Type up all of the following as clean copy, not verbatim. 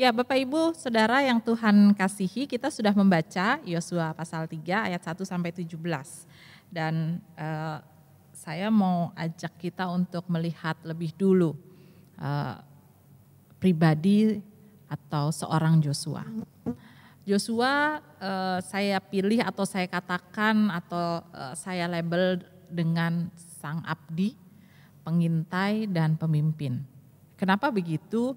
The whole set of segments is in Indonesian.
Ya, Bapak Ibu, Saudara yang Tuhan kasihi, kita sudah membaca Yosua pasal 3 ayat 1 sampai 17. Dan saya mau ajak kita untuk melihat lebih dulu pribadi atau seorang Yosua. Yosua saya pilih atau saya katakan atau saya label dengan sang abdi, pengintai dan pemimpin. Kenapa begitu?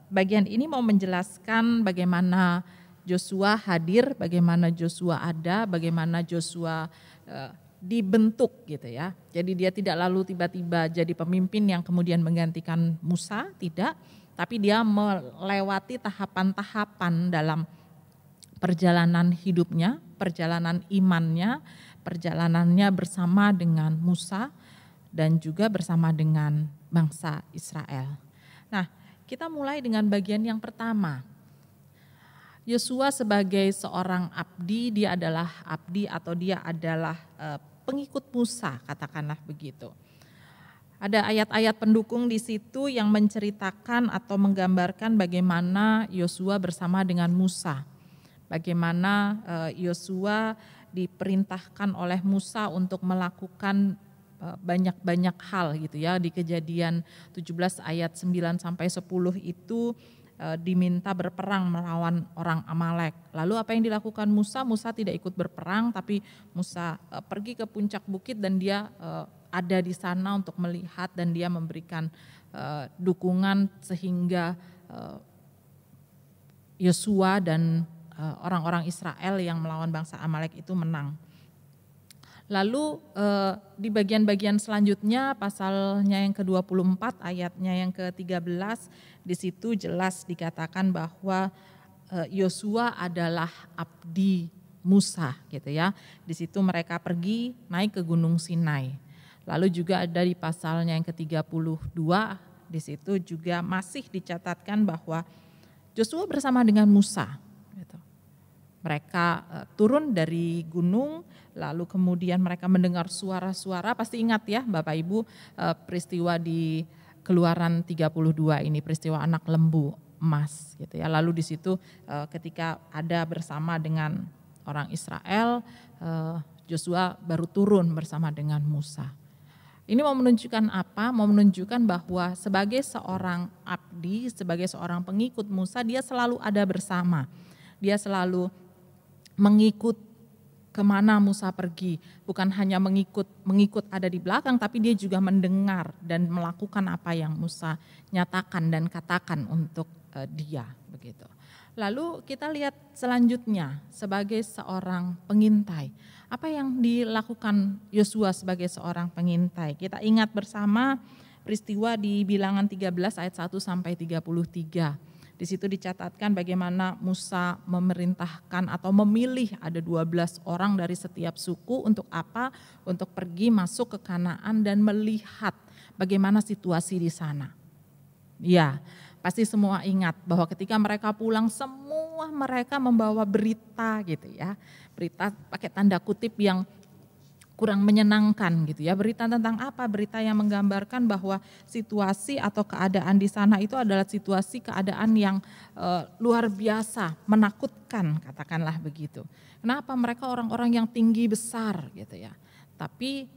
Bagian ini mau menjelaskan bagaimana Yosua hadir, bagaimana Yosua ada, bagaimana Yosua dibentuk gitu ya. Jadi dia tidak lalu tiba-tiba jadi pemimpin yang kemudian menggantikan Musa, tidak. Tapi dia melewati tahapan-tahapan dalam perjalanan hidupnya, perjalanan imannya, perjalanannya bersama dengan Musa dan juga bersama dengan bangsa Israel. Nah, kita mulai dengan bagian yang pertama. Yosua sebagai seorang abdi, dia adalah abdi atau dia adalah pengikut Musa, katakanlah begitu. Ada ayat-ayat pendukung di situ yang menceritakan atau menggambarkan bagaimana Yosua bersama dengan Musa. Bagaimana Yosua diperintahkan oleh Musa untuk melakukan banyak-banyak hal gitu ya. Di Kejadian 17 ayat 9 sampai 10 itu diminta berperang melawan orang Amalek. Lalu apa yang dilakukan Musa? Musa tidak ikut berperang, tapi Musa pergi ke puncak bukit dan dia ada di sana untuk melihat dan dia memberikan dukungan sehingga Yosua dan orang-orang Israel yang melawan bangsa Amalek itu menang. Lalu di bagian-bagian selanjutnya pasalnya yang ke-24 ayatnya yang ke-13 di situ jelas dikatakan bahwa Yosua adalah abdi Musa gitu ya. Di situ mereka pergi naik ke Gunung Sinai. Lalu juga ada di pasalnya yang ke-32 di situ juga masih dicatatkan bahwa Yosua bersama dengan Musa gitu. Mereka turun dari gunung, lalu kemudian mereka mendengar suara-suara, pasti ingat ya Bapak Ibu peristiwa di Keluaran 32 ini, peristiwa anak lembu emas gitu ya. Lalu di situ ketika ada bersama dengan orang Israel, Yosua baru turun bersama dengan Musa. Ini mau menunjukkan apa? Mau menunjukkan bahwa sebagai seorang abdi, sebagai seorang pengikut Musa, dia selalu ada bersama. Dia selalu mengikut kemana Musa pergi, bukan hanya mengikut ada di belakang, tapi dia juga mendengar dan melakukan apa yang Musa nyatakan dan katakan untuk dia begitu. Lalu kita lihat selanjutnya sebagai seorang pengintai. Apa yang dilakukan Yosua sebagai seorang pengintai? Kita ingat bersama peristiwa di Bilangan 13 ayat 1 sampai 33. Di situ dicatatkan bagaimana Musa memerintahkan atau memilih ada 12 orang dari setiap suku untuk apa? Untuk pergi masuk ke Kanaan dan melihat bagaimana situasi di sana. Ya, pasti semua ingat bahwa ketika mereka pulang semua mereka membawa berita gitu ya. Berita pakai tanda kutip yang kurang menyenangkan gitu ya. Berita tentang apa? Berita yang menggambarkan bahwa situasi atau keadaan di sana itu adalah situasi keadaan yang luar biasa, menakutkan katakanlah begitu. Kenapa? Mereka orang-orang yang tinggi besar gitu ya. Tapi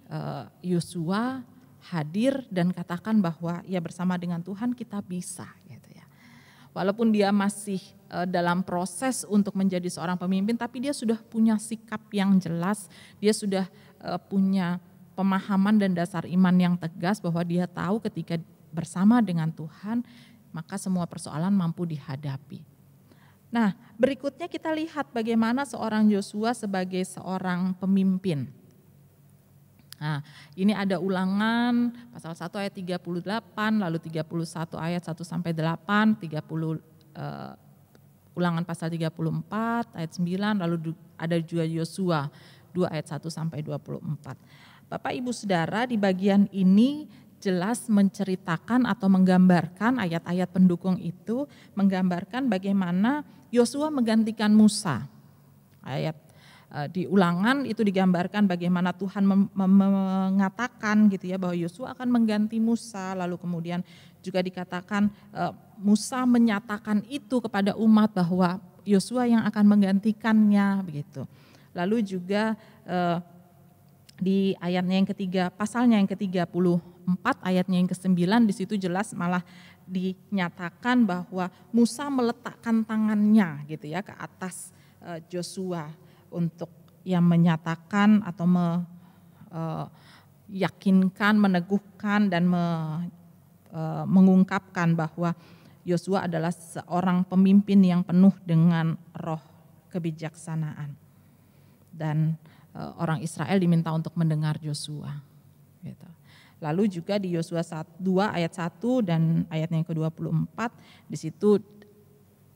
Yosua hadir dan katakan bahwa ya bersama dengan Tuhan kita bisa gitu ya. Walaupun dia masih dalam proses untuk menjadi seorang pemimpin, tapi dia sudah punya sikap yang jelas, dia sudah punya pemahaman dan dasar iman yang tegas bahwa dia tahu ketika bersama dengan Tuhan maka semua persoalan mampu dihadapi. Nah, berikutnya kita lihat bagaimana seorang Yosua sebagai seorang pemimpin. Nah, ini ada Ulangan pasal 1 ayat 38, lalu 31 ayat 1 sampai 8, 30 Ulangan pasal 34 ayat 9, lalu ada juga Yosua 2 ayat 1 sampai 24. Bapak Ibu Saudara, di bagian ini jelas menceritakan atau menggambarkan ayat-ayat pendukung itu menggambarkan bagaimana Yosua menggantikan Musa. Ayat di Ulangan itu digambarkan bagaimana Tuhan mengatakan gitu ya bahwa Yosua akan mengganti Musa, lalu kemudian juga dikatakan Musa menyatakan itu kepada umat bahwa Yosua yang akan menggantikannya begitu. Lalu juga di ayatnya yang ketiga, pasalnya yang ke-34 ayatnya yang ke-9 di situ jelas malah dinyatakan bahwa Musa meletakkan tangannya gitu ya ke atas Yosua untuk yang menyatakan atau meyakinkan, meneguhkan dan mengungkapkan bahwa Yosua adalah seorang pemimpin yang penuh dengan roh kebijaksanaan. Dan orang Israel diminta untuk mendengar Yosua. Gitu. Lalu juga di Yosua 2 ayat 1 dan ayatnya yang ke-24 di situ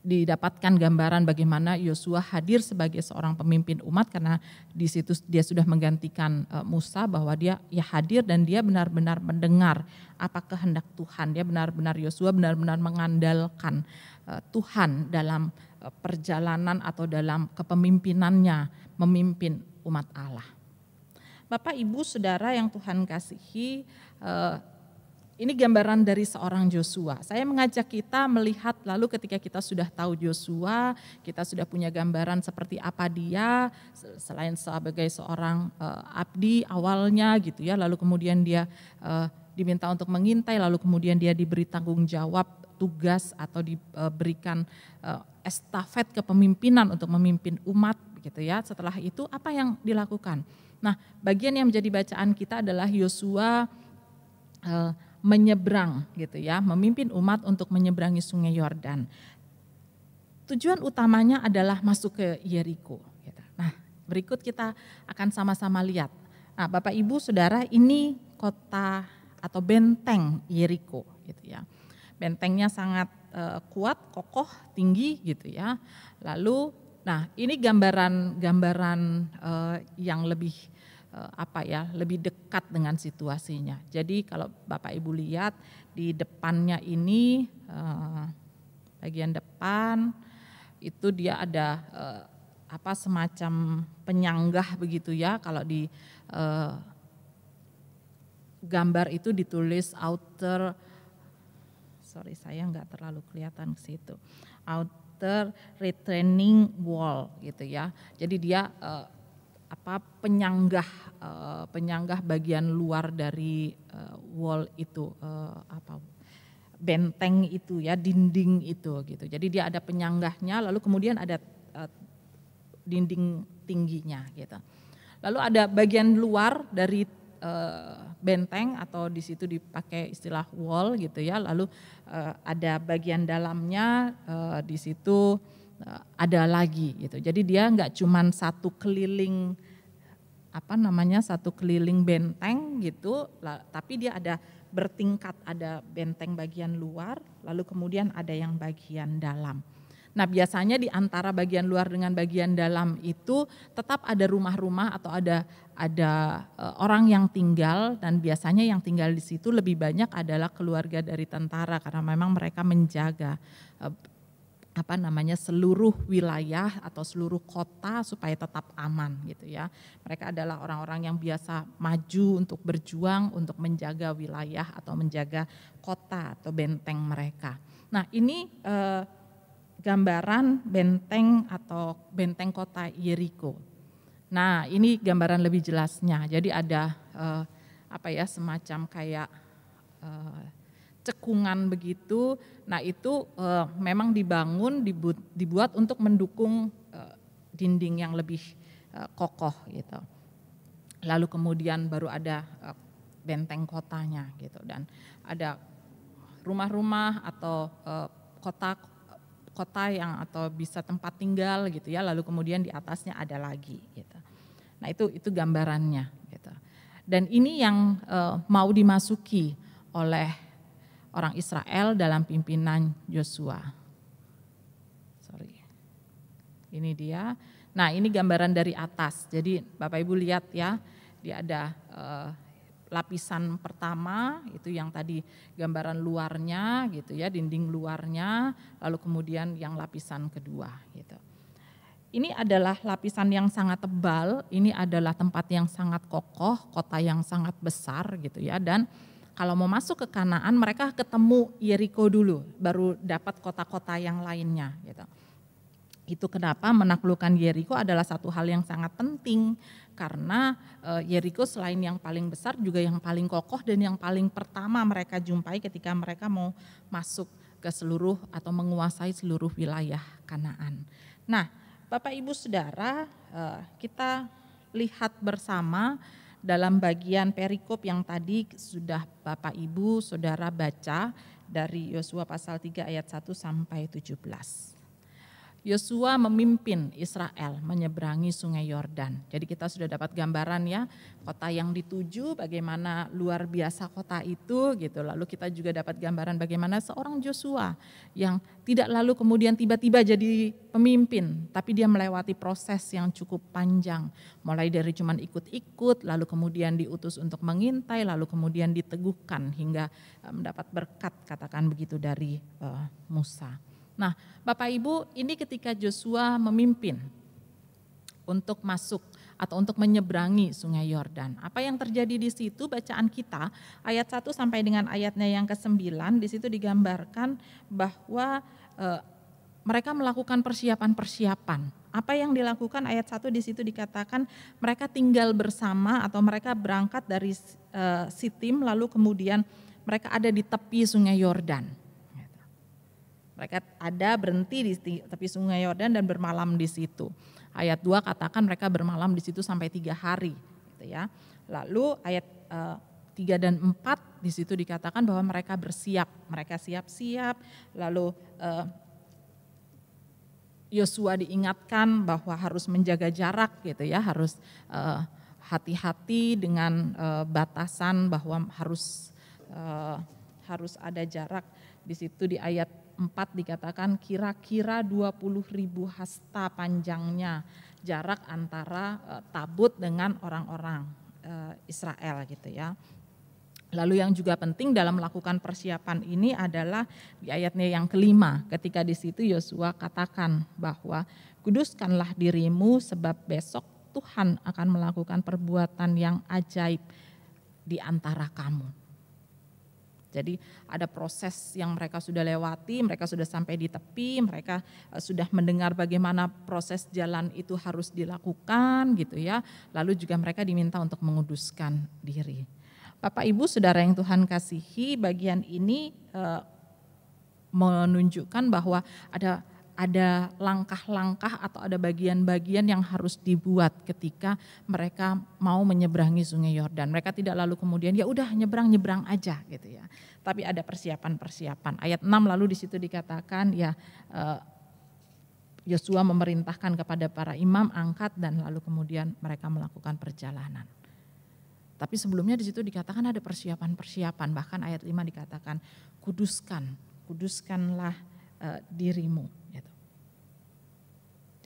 didapatkan gambaran bagaimana Yosua hadir sebagai seorang pemimpin umat karena di situ dia sudah menggantikan Musa bahwa dia ya hadir dan dia benar-benar mendengar apa kehendak Tuhan. Dia benar-benar Yosua benar-benar mengandalkan Tuhan dalam perjalanan atau dalam kepemimpinannya memimpin umat Allah. Bapak, Ibu, Saudara yang Tuhan kasihi, ini gambaran dari seorang Yosua. Saya mengajak kita melihat lalu ketika kita sudah tahu Yosua, kita sudah punya gambaran seperti apa dia, selain sebagai seorang abdi awalnya gitu ya, lalu kemudian dia diminta untuk mengintai, lalu kemudian dia diberi tanggung jawab tugas atau diberikan estafet kepemimpinan untuk memimpin umat gitu ya. Setelah itu apa yang dilakukan? Nah, bagian yang menjadi bacaan kita adalah Yosua menyeberang gitu ya, memimpin umat untuk menyeberangi Sungai Yordan. Tujuan utamanya adalah masuk ke Yeriko. Gitu. Nah, berikut kita akan sama-sama lihat. Nah, Bapak Ibu Saudara, ini kota atau benteng Yeriko gitu ya. Bentengnya sangat kuat, kokoh, tinggi gitu ya. Lalu nah, ini gambaran yang lebih lebih dekat dengan situasinya. Jadi kalau Bapak Ibu lihat di depannya ini bagian depan itu dia ada semacam penyanggah begitu ya. Kalau di gambar itu ditulis outer, saya nggak terlalu kelihatan ke situ. Outer retaining wall gitu ya. Jadi dia penyanggah bagian luar dari wall itu benteng itu ya, dinding itu gitu. Jadi dia ada penyanggahnya, lalu kemudian ada dinding tingginya gitu. Lalu ada bagian luar dari benteng atau di situ dipakai istilah wall gitu ya. Lalu ada bagian dalamnya di situ ada lagi gitu. Jadi dia nggak cuman satu keliling benteng gitu, tapi dia ada bertingkat, ada benteng bagian luar, lalu kemudian ada yang bagian dalam. Nah, biasanya di antara bagian luar dengan bagian dalam itu tetap ada rumah-rumah atau ada orang yang tinggal, dan biasanya yang tinggal di situ lebih banyak adalah keluarga dari tentara karena memang mereka menjaga seluruh wilayah atau seluruh kota supaya tetap aman gitu ya. Mereka adalah orang-orang yang biasa maju untuk berjuang untuk menjaga wilayah atau menjaga kota atau benteng mereka. Nah, ini gambaran benteng atau benteng kota Yeriko. Nah, ini gambaran lebih jelasnya. Jadi ada semacam kayak cekungan begitu. Nah, itu memang dibuat untuk mendukung dinding yang lebih kokoh gitu. Lalu kemudian baru ada benteng kotanya gitu, dan ada rumah-rumah atau kota yang atau bisa tempat tinggal gitu ya. Lalu kemudian di atasnya ada lagi gitu. Nah, itu gambarannya gitu. Dan ini yang mau dimasuki oleh orang Israel dalam pimpinan Yosua. Ini dia. Nah, ini gambaran dari atas. Jadi Bapak Ibu lihat ya, dia ada lapisan pertama itu yang tadi gambaran luarnya gitu ya, dinding luarnya, lalu kemudian yang lapisan kedua gitu. Ini adalah lapisan yang sangat tebal, ini adalah tempat yang sangat kokoh, kota yang sangat besar gitu ya, dan kalau mau masuk ke Kanaan mereka ketemu Yeriko dulu, baru dapat kota-kota yang lainnya gitu. Itu kenapa menaklukkan Yeriko adalah satu hal yang sangat penting, karena Yeriko selain yang paling besar juga yang paling kokoh dan yang paling pertama mereka jumpai ketika mereka mau masuk ke seluruh atau menguasai seluruh wilayah Kanaan. Nah, Bapak Ibu Saudara, kita lihat bersama dalam bagian perikop yang tadi sudah Bapak Ibu Saudara baca dari Yosua pasal 3 ayat 1 sampai 17. Yosua memimpin Israel menyeberangi sungai Yordan. Jadi kita sudah dapat gambaran ya, kota yang dituju bagaimana luar biasa kota itu gitu. Lalu kita juga dapat gambaran bagaimana seorang Yosua yang tidak lalu kemudian tiba-tiba jadi pemimpin, tapi dia melewati proses yang cukup panjang. Mulai dari cuman ikut-ikut, lalu kemudian diutus untuk mengintai, lalu kemudian diteguhkan hingga mendapat berkat, katakan begitu, dari Musa. Nah, Bapak Ibu, ini ketika Yosua memimpin untuk masuk atau untuk menyeberangi sungai Yordan. Apa yang terjadi di situ, bacaan kita ayat 1 sampai dengan ayatnya yang ke-9, di situ digambarkan bahwa mereka melakukan persiapan-persiapan. Apa yang dilakukan ayat 1 di situ dikatakan mereka tinggal bersama atau mereka berangkat dari Sitim lalu kemudian mereka ada di tepi sungai Yordan. Mereka ada berhenti di tepi sungai Yordan dan bermalam di situ. Ayat 2 katakan mereka bermalam di situ sampai 3 hari. Gitu ya. Lalu ayat 3 dan 4 di situ dikatakan bahwa mereka bersiap. Mereka siap-siap. Lalu Yosua diingatkan bahwa harus menjaga jarak gitu ya. Harus hati-hati dengan batasan bahwa harus ada jarak. Di situ di ayat 4 dikatakan kira-kira 20.000 hasta panjangnya jarak antara Tabut dengan orang-orang Israel gitu ya. Lalu yang juga penting dalam melakukan persiapan ini adalah di ayatnya yang kelima, ketika di situ Yosua katakan bahwa kuduskanlah dirimu sebab besok Tuhan akan melakukan perbuatan yang ajaib di antara kamu. Jadi ada proses yang mereka sudah lewati, mereka sudah sampai di tepi, mereka sudah mendengar bagaimana proses jalan itu harus dilakukan gitu ya. Lalu juga mereka diminta untuk menguduskan diri. Bapak Ibu Saudara yang Tuhan kasihi, bagian ini menunjukkan bahwa ada langkah-langkah atau ada bagian-bagian yang harus dibuat ketika mereka mau menyeberangi sungai Yordan. Mereka tidak lalu kemudian ya udah nyebrang aja gitu ya. Tapi ada persiapan-persiapan. Ayat 6 lalu di situ dikatakan ya Yosua memerintahkan kepada para imam angkat dan lalu kemudian mereka melakukan perjalanan. Tapi sebelumnya di situ dikatakan ada persiapan-persiapan. Bahkan ayat 5 dikatakan kuduskanlah dirimu. Gitu.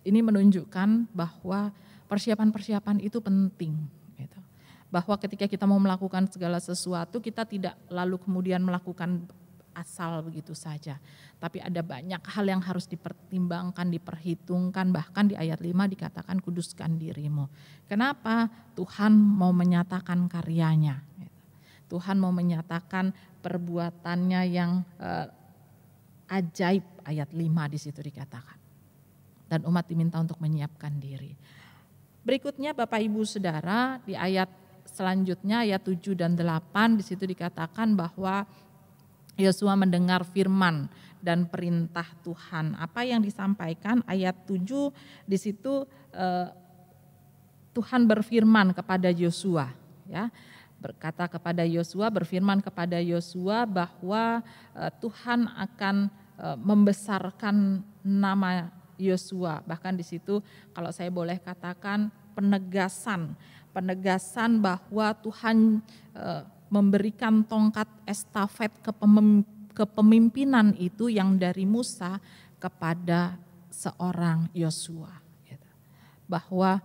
Ini menunjukkan bahwa persiapan-persiapan itu penting. Gitu. Bahwa ketika kita mau melakukan segala sesuatu, kita tidak lalu kemudian melakukan asal begitu saja. Tapi ada banyak hal yang harus dipertimbangkan, diperhitungkan, bahkan di ayat 5 dikatakan kuduskan dirimu. Kenapa? Tuhan mau menyatakan karyanya. Gitu. Tuhan mau menyatakan perbuatannya yang ajaib, ayat 5 di situ dikatakan. Dan umat diminta untuk menyiapkan diri. Berikutnya Bapak Ibu Saudara di ayat selanjutnya ayat 7 dan 8 di situ dikatakan bahwa Yosua mendengar firman dan perintah Tuhan. Apa yang disampaikan ayat 7 di situ Tuhan berfirman kepada Yosua ya. Berkata kepada Yosua, berfirman kepada Yosua bahwa Tuhan akan membesarkan nama Yosua. Bahkan di situ kalau saya boleh katakan penegasan bahwa Tuhan memberikan tongkat estafet kepemimpinan itu yang dari Musa kepada seorang Yosua. Bahwa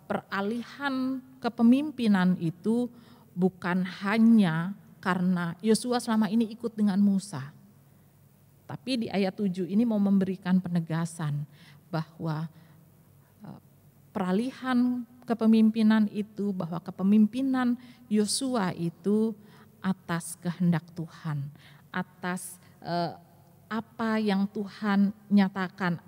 peralihan kepemimpinan itu bukan hanya karena Yosua selama ini ikut dengan Musa. Tapi di ayat 7 ini mau memberikan penegasan bahwa peralihan kepemimpinan itu, bahwa kepemimpinan Yosua itu atas kehendak Tuhan, atas apa yang Tuhan nyatakan,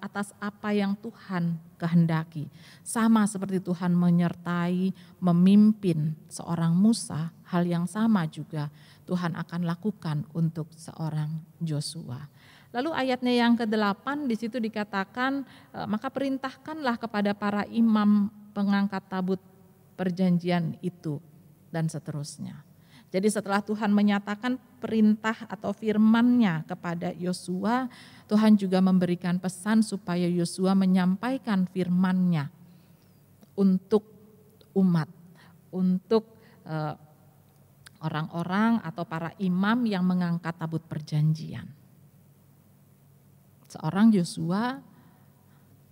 atas apa yang Tuhan kehendaki. Sama seperti Tuhan menyertai, memimpin seorang Musa, hal yang sama juga Tuhan akan lakukan untuk seorang Joshua. Lalu ayatnya yang ke-8 di situ dikatakan, maka perintahkanlah kepada para imam pengangkat tabut perjanjian itu, dan seterusnya. Jadi setelah Tuhan menyatakan perintah atau firman-Nya kepada Yosua, Tuhan juga memberikan pesan supaya Yosua menyampaikan firman-Nya untuk umat, untuk orang-orang atau para imam yang mengangkat tabut perjanjian. Seorang Yosua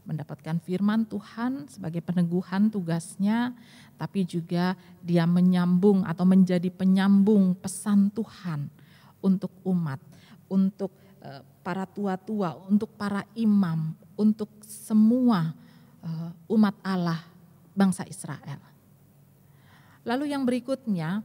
mendapatkan firman Tuhan sebagai peneguhan tugasnya, tapi juga dia menyambung atau menjadi penyambung pesan Tuhan untuk umat, untuk para tua-tua, untuk para imam, untuk semua umat Allah bangsa Israel. Lalu yang berikutnya,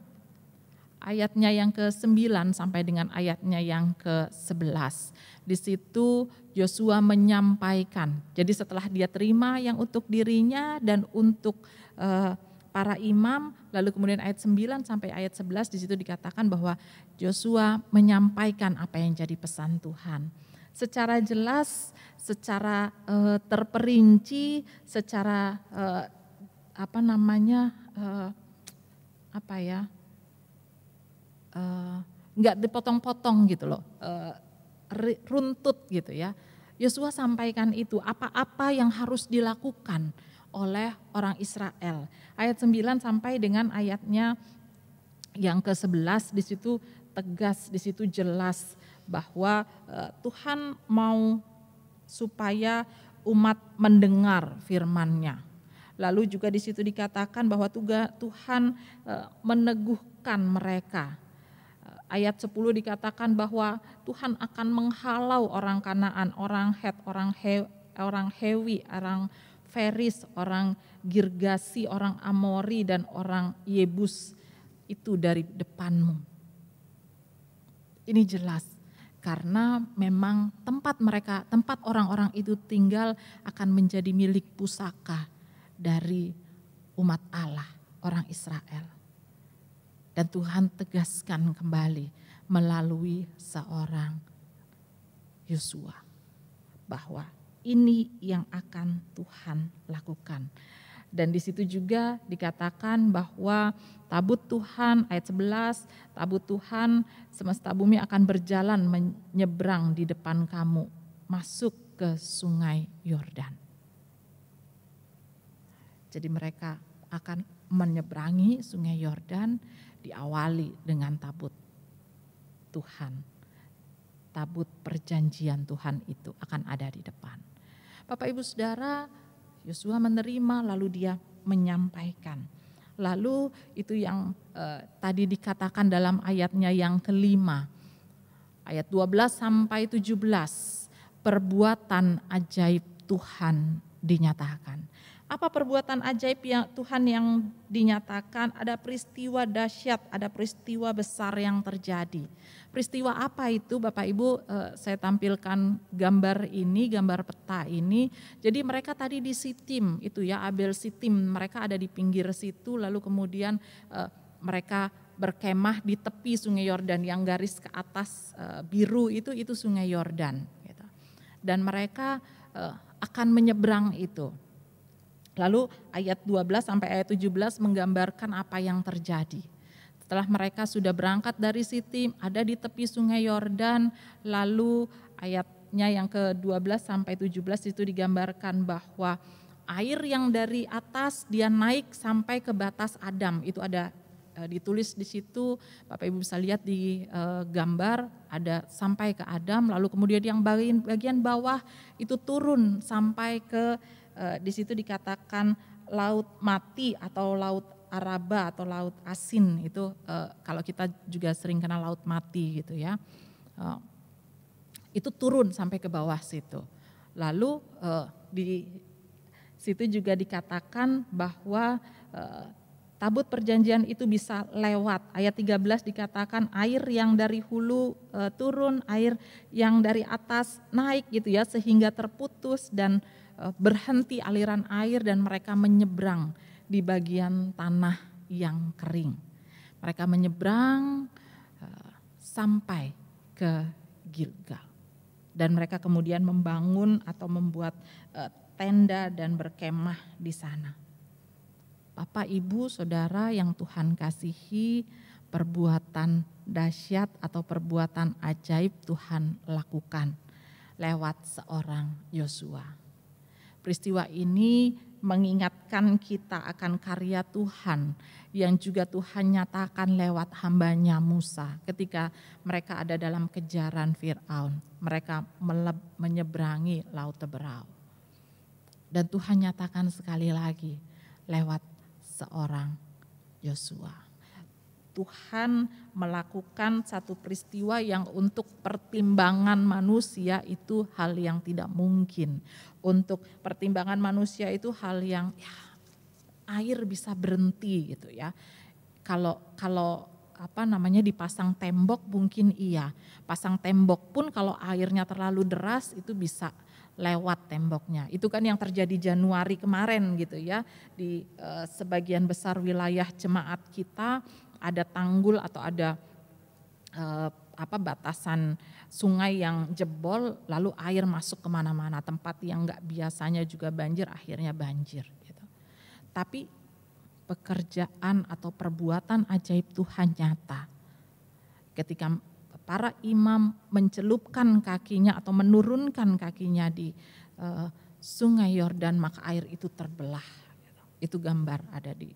ayatnya yang ke-9 sampai dengan ayatnya yang ke-11. Di situ Yosua menyampaikan, jadi setelah dia terima yang untuk dirinya dan untuk para imam, lalu kemudian ayat 9 sampai ayat 11 di situ dikatakan bahwa Yosua menyampaikan apa yang jadi pesan Tuhan. Secara jelas, secara terperinci, secara nggak dipotong-potong gitu loh, runtut gitu ya. Yosua sampaikan itu apa-apa yang harus dilakukan oleh orang Israel. Ayat 9 sampai dengan ayatnya yang ke-11 di situ tegas, di situ jelas bahwa Tuhan mau supaya umat mendengar firman-Nya. Lalu juga di situ dikatakan bahwa Tuhan meneguhkan mereka. Ayat 10 dikatakan bahwa Tuhan akan menghalau orang Kanaan, orang Het, orang Hewi, orang Feris, orang Girgasi, orang Amori, dan orang Yebus itu dari depanmu. Ini jelas karena memang tempat orang-orang itu tinggal akan menjadi milik pusaka dari umat Allah, orang Israel. Dan Tuhan tegaskan kembali melalui seorang Yosua bahwa ini yang akan Tuhan lakukan. Dan di situ juga dikatakan bahwa tabut Tuhan, ayat 11, tabut Tuhan semesta bumi akan berjalan menyeberang di depan kamu, masuk ke sungai Yordan. Jadi mereka akan menyeberangi sungai Yordan, diawali dengan tabut Tuhan. Tabut perjanjian Tuhan itu akan ada di depan. Bapak Ibu Saudara, Yosua menerima lalu dia menyampaikan. Lalu itu yang tadi dikatakan dalam ayatnya yang ke-5. Ayat 12 sampai 17. Perbuatan ajaib Tuhan dinyatakan. Apa perbuatan ajaib yang Tuhan yang dinyatakan? Ada peristiwa dahsyat, ada peristiwa besar yang terjadi. Peristiwa apa itu Bapak Ibu? Saya tampilkan gambar ini, gambar peta ini. Jadi mereka tadi di Sitim itu ya, Abel Sitim. Mereka ada di pinggir situ, lalu kemudian mereka berkemah di tepi sungai Yordan yang garis ke atas biru itu sungai Yordan. Gitu. Dan mereka akan menyeberang itu. Lalu ayat 12 sampai ayat 17 menggambarkan apa yang terjadi. Setelah mereka sudah berangkat dari Sitim, ada di tepi sungai Yordan, lalu ayatnya yang ke-12 sampai 17 itu digambarkan bahwa air yang dari atas dia naik sampai ke batas Adam. Itu ada ditulis di situ, Bapak Ibu bisa lihat di gambar, ada sampai ke Adam, lalu kemudian yang bagian bawah itu turun sampai ke di situ dikatakan laut mati atau laut Araba atau laut asin itu kalau kita juga sering kenal laut mati gitu ya. Itu turun sampai ke bawah situ. Lalu di situ juga dikatakan bahwa tabut perjanjian itu bisa lewat. Ayat 13 dikatakan air yang dari hulu turun, air yang dari atas naik gitu ya, sehingga terputus dan berhenti aliran air dan mereka menyeberang di bagian tanah yang kering. Mereka menyeberang sampai ke Gilgal. Dan mereka kemudian membangun atau membuat tenda dan berkemah di sana. Bapak, Ibu, Saudara yang Tuhan kasihi, perbuatan dahsyat atau perbuatan ajaib Tuhan lakukan lewat seorang Yosua. Peristiwa ini mengingatkan kita akan karya Tuhan yang juga Tuhan nyatakan lewat hambanya Musa ketika mereka ada dalam kejaran Fir'aun. Mereka menyeberangi Laut Teberau. Dan Tuhan nyatakan sekali lagi lewat seorang Yosua. Tuhan melakukan satu peristiwa yang untuk pertimbangan manusia itu hal yang tidak mungkin. Untuk pertimbangan manusia itu hal yang air bisa berhenti gitu ya. Kalau dipasang tembok mungkin iya. Pasang tembok pun kalau airnya terlalu deras itu bisa lewat temboknya. Itu kan yang terjadi Januari kemarin gitu ya. Di sebagian besar wilayah jemaat kita ada tanggul atau ada batasan sungai yang jebol, lalu air masuk kemana-mana, tempat yang nggak biasanya juga banjir akhirnya banjir. Gitu. Tapi pekerjaan atau perbuatan ajaib Tuhan nyata. Ketika para imam mencelupkan kakinya atau menurunkan kakinya di sungai Yordan, maka air itu terbelah. Itu gambar ada di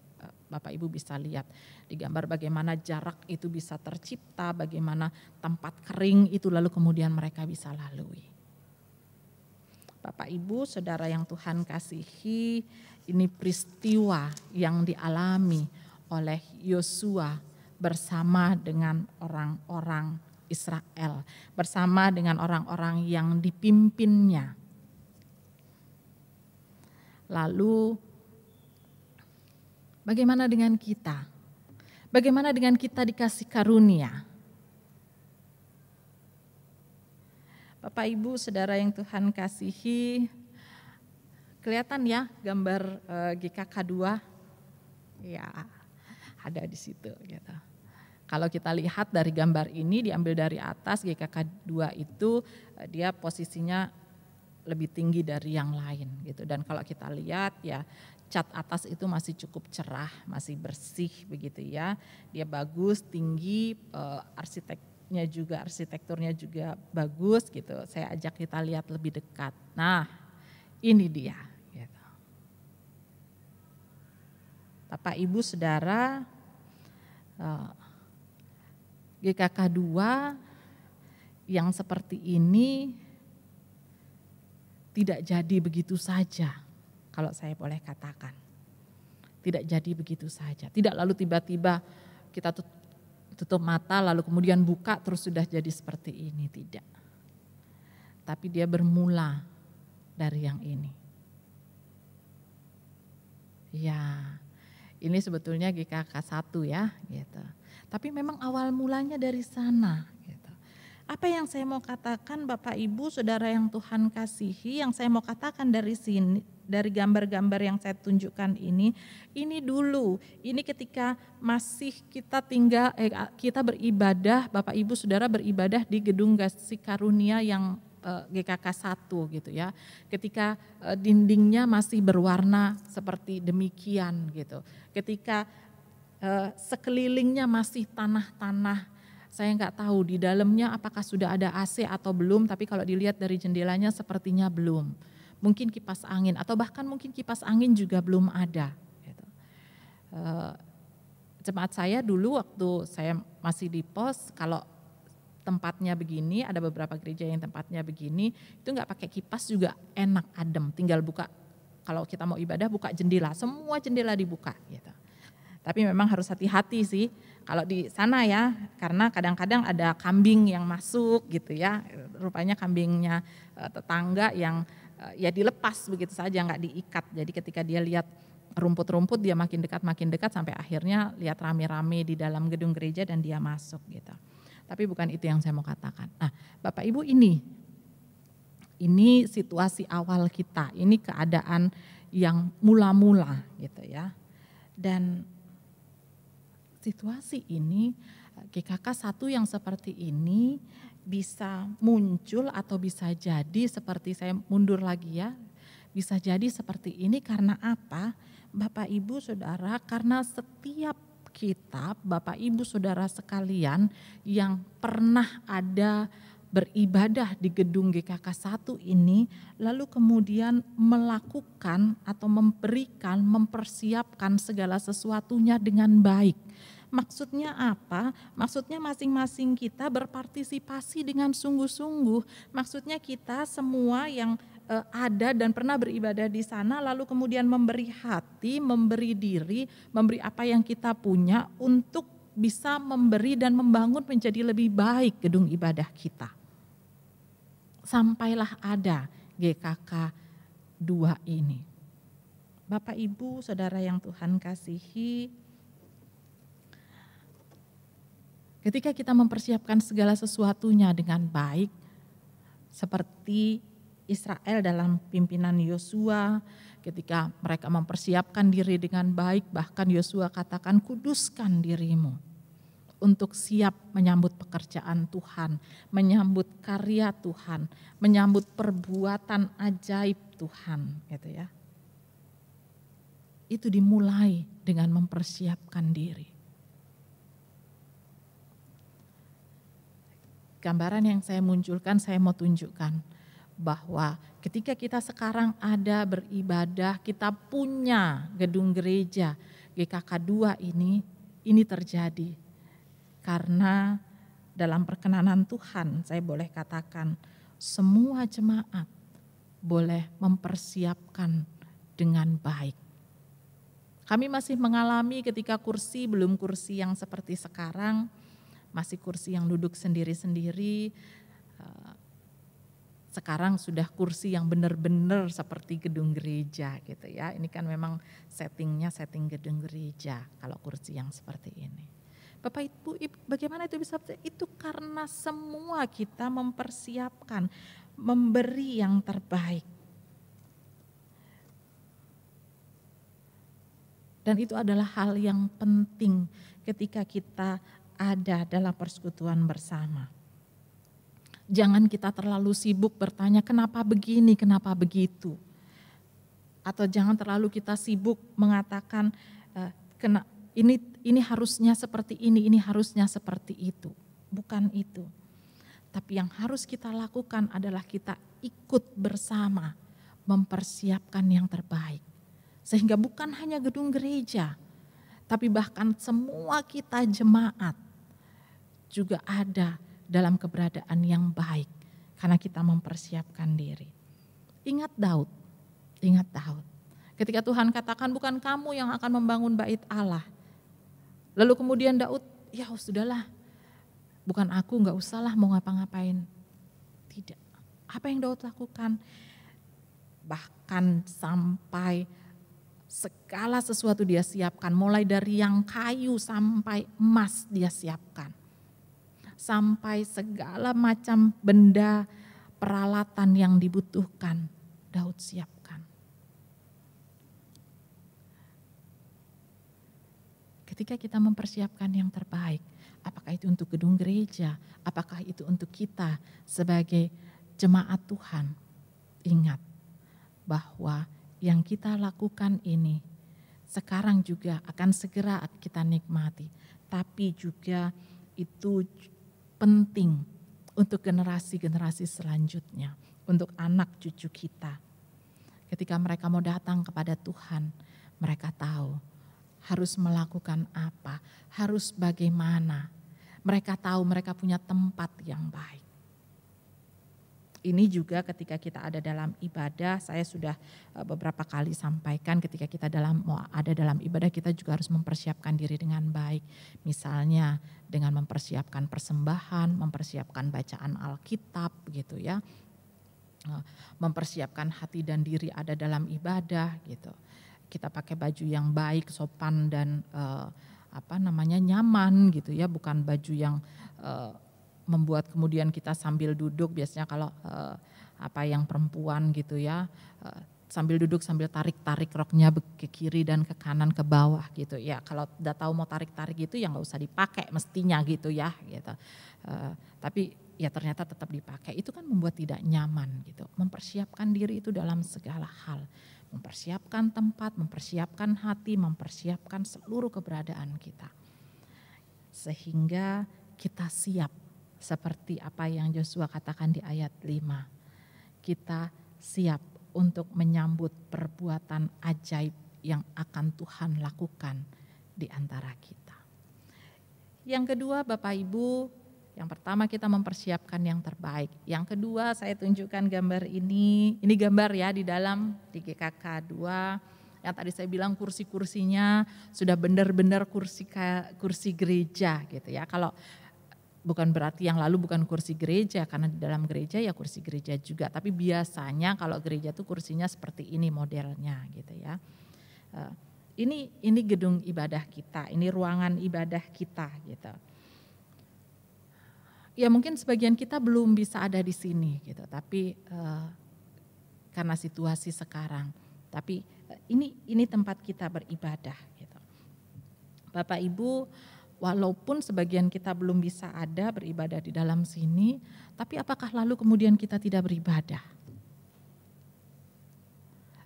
Bapak Ibu bisa lihat di gambar bagaimana jarak itu bisa tercipta, bagaimana tempat kering itu lalu kemudian mereka bisa lalui. Bapak Ibu, Saudara yang Tuhan kasihi, ini peristiwa yang dialami oleh Yosua bersama dengan orang-orang Israel, bersama dengan orang-orang yang dipimpinnya. Lalu bagaimana dengan kita? Bagaimana dengan kita dikasih karunia? Bapak Ibu Saudara yang Tuhan kasihi, kelihatan ya gambar GKK 2? Ya, ada di situ gitu. Kalau kita lihat dari gambar ini diambil dari atas, GKK 2 itu dia posisinya lebih tinggi dari yang lain gitu. Dan kalau kita lihat ya cat atas itu masih cukup cerah, masih bersih begitu ya. Dia bagus, tinggi, arsitekturnya juga bagus gitu. Saya ajak kita lihat lebih dekat. Nah, ini dia. Gitu. Bapak Ibu Saudara, GKK 2 yang seperti ini tidak jadi begitu saja. Kalau saya boleh katakan, tidak jadi begitu saja. Tidak lalu tiba-tiba kita tutup mata lalu kemudian buka terus sudah jadi seperti ini, tidak. Tapi dia bermula dari yang ini. Ya, ini sebetulnya GKK 1 ya, gitu. Tapi memang awal mulanya dari sana, gitu. Apa yang saya mau katakan Bapak Ibu Saudara yang Tuhan kasihi, yang saya mau katakan dari sini, dari gambar-gambar yang saya tunjukkan ini dulu, ini ketika masih kita beribadah, Bapak Ibu Saudara beribadah di gedung Kasih Karunia yang GKK 1 gitu ya. Ketika dindingnya masih berwarna seperti demikian gitu. Ketika sekelilingnya masih tanah-tanah. Saya nggak tahu di dalamnya apakah sudah ada AC atau belum, tapi kalau dilihat dari jendelanya sepertinya belum. Mungkin kipas angin atau bahkan mungkin kipas angin juga belum ada. Gitu. Jemaat saya dulu waktu saya masih di pos, kalau tempatnya begini, ada beberapa gereja yang tempatnya begini, itu nggak pakai kipas juga enak, adem. Tinggal buka, kalau kita mau ibadah buka jendela, semua jendela dibuka. Gitu. Tapi memang harus hati-hati sih kalau di sana ya, karena kadang-kadang ada kambing yang masuk gitu ya. Rupanya kambingnya tetangga yang ya dilepas begitu saja, nggak diikat. Jadi ketika dia lihat rumput-rumput dia makin dekat sampai akhirnya lihat rame-rame di dalam gedung gereja dan dia masuk gitu. Tapi bukan itu yang saya mau katakan. Nah, Bapak Ibu, ini situasi awal kita, ini keadaan yang mula-mula gitu ya. Dan situasi ini GKK 1 yang seperti ini bisa muncul atau bisa jadi seperti, saya mundur lagi ya, bisa jadi seperti ini karena apa? Bapak Ibu Saudara, karena setiap kita, Bapak Ibu Saudara sekalian yang pernah ada beribadah di gedung GKK 1 ini, lalu kemudian melakukan atau mempersiapkan segala sesuatunya dengan baik. Maksudnya apa? Maksudnya masing-masing kita berpartisipasi dengan sungguh-sungguh. Maksudnya kita semua yang ada dan pernah beribadah di sana, lalu kemudian memberi hati, memberi diri, memberi apa yang kita punya untuk bisa memberi dan membangun menjadi lebih baik gedung ibadah kita. Sampailah ada GKK 2 ini. Bapak Ibu Saudara yang Tuhan kasihi, ketika kita mempersiapkan segala sesuatunya dengan baik, seperti Israel dalam pimpinan Yosua, ketika mereka mempersiapkan diri dengan baik, bahkan Yosua katakan, kuduskan dirimu untuk siap menyambut pekerjaan Tuhan, menyambut karya Tuhan, menyambut perbuatan ajaib Tuhan, gitu ya. Itu dimulai dengan mempersiapkan diri. Gambaran yang saya munculkan, saya mau tunjukkan bahwa ketika kita sekarang ada beribadah, kita punya gedung gereja GKK 2 ini terjadi karena dalam perkenanan Tuhan, saya boleh katakan semua jemaat boleh mempersiapkan dengan baik. Kami masih mengalami ketika kursi belum kursi yang seperti sekarang, masih kursi yang duduk sendiri-sendiri. Sekarang sudah kursi yang benar-benar seperti gedung gereja gitu ya. Ini kan memang setting gedung gereja kalau kursi yang seperti ini. Bapak Ibu, bagaimana itu bisa? Itu karena semua kita mempersiapkan, memberi yang terbaik. Dan itu adalah hal yang penting ketika kita ada dalam persekutuan bersama. Jangan kita terlalu sibuk bertanya kenapa begini, kenapa begitu. Atau jangan terlalu kita sibuk mengatakan ini harusnya seperti ini harusnya seperti itu. Bukan itu. Tapi yang harus kita lakukan adalah kita ikut bersama mempersiapkan yang terbaik. Sehingga bukan hanya gedung gereja, tapi bahkan semua kita jemaat juga ada dalam keberadaan yang baik karena kita mempersiapkan diri. Ingat Daud. Ketika Tuhan katakan bukan kamu yang akan membangun bait Allah. Lalu kemudian Daud, ya sudahlah, bukan aku, gak usahlah mau ngapa-ngapain. Tidak. Apa yang Daud lakukan? Bahkan sampai segala sesuatu dia siapkan, mulai dari yang kayu sampai emas dia siapkan. Sampai segala macam benda peralatan yang dibutuhkan, Daud siapkan. Ketika kita mempersiapkan yang terbaik, apakah itu untuk gedung gereja, apakah itu untuk kita sebagai jemaat Tuhan, ingat bahwa yang kita lakukan ini sekarang juga akan segera kita nikmati. Tapi juga itu penting untuk generasi-generasi selanjutnya. Untuk anak cucu kita. Ketika mereka mau datang kepada Tuhan, mereka tahu harus melakukan apa, harus bagaimana. Mereka tahu mereka punya tempat yang baik. Ini juga ketika kita ada dalam ibadah, saya sudah beberapa kali sampaikan ketika kita ada dalam ibadah kita juga harus mempersiapkan diri dengan baik. Misalnya dengan mempersiapkan persembahan, mempersiapkan bacaan Alkitab gitu ya. Mempersiapkan hati dan diri ada dalam ibadah gitu. kita pakai baju yang baik, sopan dan nyaman gitu ya, bukan baju yang membuat kemudian kita sambil duduk, biasanya kalau yang perempuan gitu ya, sambil duduk sambil tarik-tarik roknya ke kiri dan ke kanan ke bawah gitu ya. Kalau udah tahu mau tarik-tarik gitu ya nggak usah dipakai mestinya gitu ya gitu. Tapi ya ternyata tetap dipakai, itu kan membuat tidak nyaman gitu. Mempersiapkan diri itu dalam segala hal. Mempersiapkan tempat, mempersiapkan hati, mempersiapkan seluruh keberadaan kita. Sehingga kita siap seperti apa yang Yosua katakan di ayat 5. Kita siap untuk menyambut perbuatan ajaib yang akan Tuhan lakukan di antara kita. Yang kedua Bapak Ibu, yang pertama kita mempersiapkan yang terbaik. Yang kedua saya tunjukkan gambar ini gambar ya di dalam di GKK 2. Yang tadi saya bilang kursi-kursinya sudah benar-benar kursi gereja gitu ya. Kalau bukan berarti yang lalu bukan kursi gereja, karena di dalam gereja ya kursi gereja juga. Tapi biasanya kalau gereja tuh kursinya seperti ini modelnya gitu ya. Ini gedung ibadah kita, ini ruangan ibadah kita gitu. Ya mungkin sebagian kita belum bisa ada di sini gitu, tapi karena situasi sekarang. Tapi ini tempat kita beribadah gitu. Bapak Ibu, walaupun sebagian kita belum bisa ada beribadah di dalam sini, tapi apakah lalu kemudian kita tidak beribadah?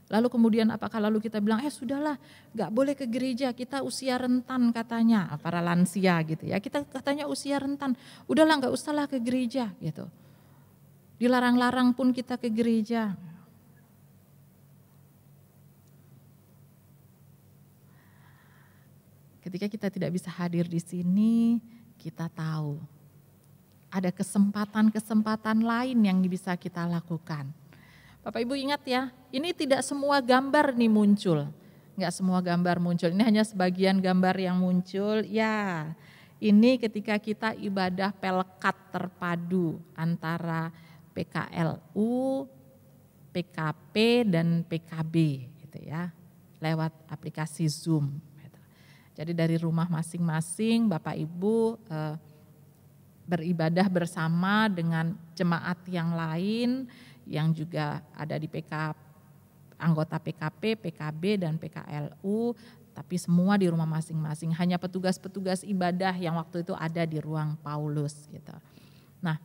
Lalu kemudian apakah lalu kita bilang, sudahlah gak boleh ke gereja, kita usia rentan katanya, para lansia gitu ya. Kita katanya usia rentan, udahlah gak usahlah ke gereja gitu. Dilarang-larang pun kita ke gereja. Ketika kita tidak bisa hadir di sini, kita tahu ada kesempatan-kesempatan lain yang bisa kita lakukan. Bapak Ibu ingat ya, ini tidak semua gambar nih muncul. Enggak semua gambar muncul, ini hanya sebagian gambar yang muncul. Ya, ini ketika kita ibadah pelekat terpadu antara PKLU, PKP dan PKB gitu ya, lewat aplikasi Zoom. Gitu. Jadi dari rumah masing-masing Bapak Ibu beribadah bersama dengan jemaat yang lain, yang juga ada di anggota PKP, PKB dan PKLU, tapi semua di rumah masing-masing. Hanya petugas-petugas ibadah yang waktu itu ada di ruang Paulus gitu. Nah,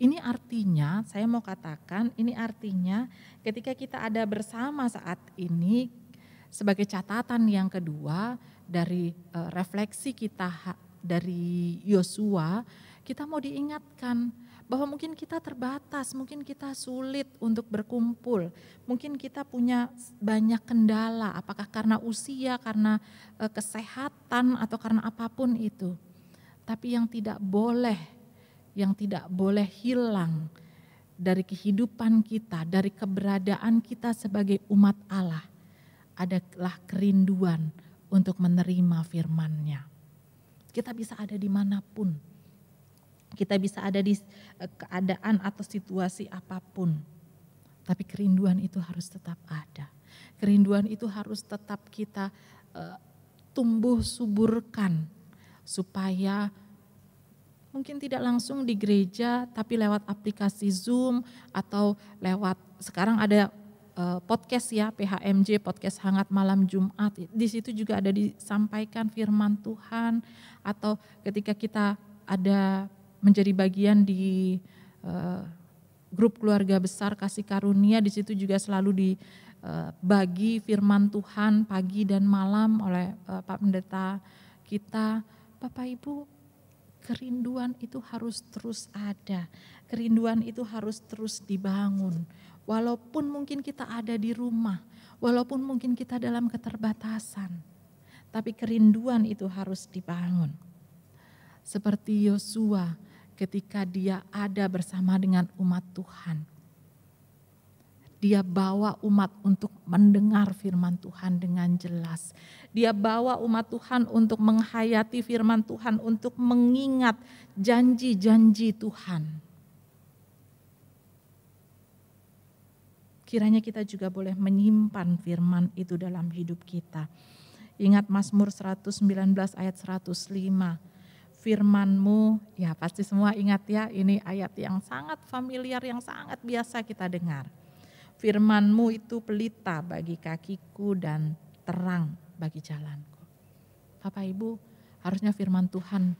ini artinya, saya mau katakan, ini artinya ketika kita ada bersama saat ini, sebagai catatan yang kedua dari refleksi kita dari Yosua, kita mau diingatkan bahwa mungkin kita terbatas, mungkin kita sulit untuk berkumpul, mungkin kita punya banyak kendala, apakah karena usia, karena kesehatan atau karena apapun itu. Tapi yang tidak boleh hilang dari kehidupan kita, dari keberadaan kita sebagai umat Allah adalah kerinduan untuk menerima firman-Nya. Kita bisa ada dimanapun. Kita bisa ada di keadaan atau situasi apapun. Tapi kerinduan itu harus tetap ada. Kerinduan itu harus tetap kita tumbuh suburkan. Supaya mungkin tidak langsung di gereja, tapi lewat aplikasi Zoom atau lewat, sekarang ada podcast ya, PHMJ, podcast Hangat Malam Jumat. Di situ juga ada disampaikan firman Tuhan. Atau ketika kita ada menjadi bagian di grup keluarga besar kasih karunia, di situ juga selalu dibagi firman Tuhan pagi dan malam oleh Pak Pendeta kita. Bapak Ibu, kerinduan itu harus terus ada, kerinduan itu harus terus dibangun. Walaupun mungkin kita ada di rumah, walaupun mungkin kita dalam keterbatasan, tapi kerinduan itu harus dibangun. Seperti Yosua ketika dia ada bersama dengan umat Tuhan. Dia bawa umat untuk mendengar firman Tuhan dengan jelas. Dia bawa umat Tuhan untuk menghayati firman Tuhan, untuk mengingat janji-janji Tuhan. Kiranya kita juga boleh menyimpan firman itu dalam hidup kita. Ingat Mazmur 119 ayat 105. Firman-Mu, ya pasti semua ingat ya, ini ayat yang sangat familiar, yang sangat biasa kita dengar. Firman-Mu itu pelita bagi kakiku dan terang bagi jalanku. Bapak Ibu, harusnya firman Tuhan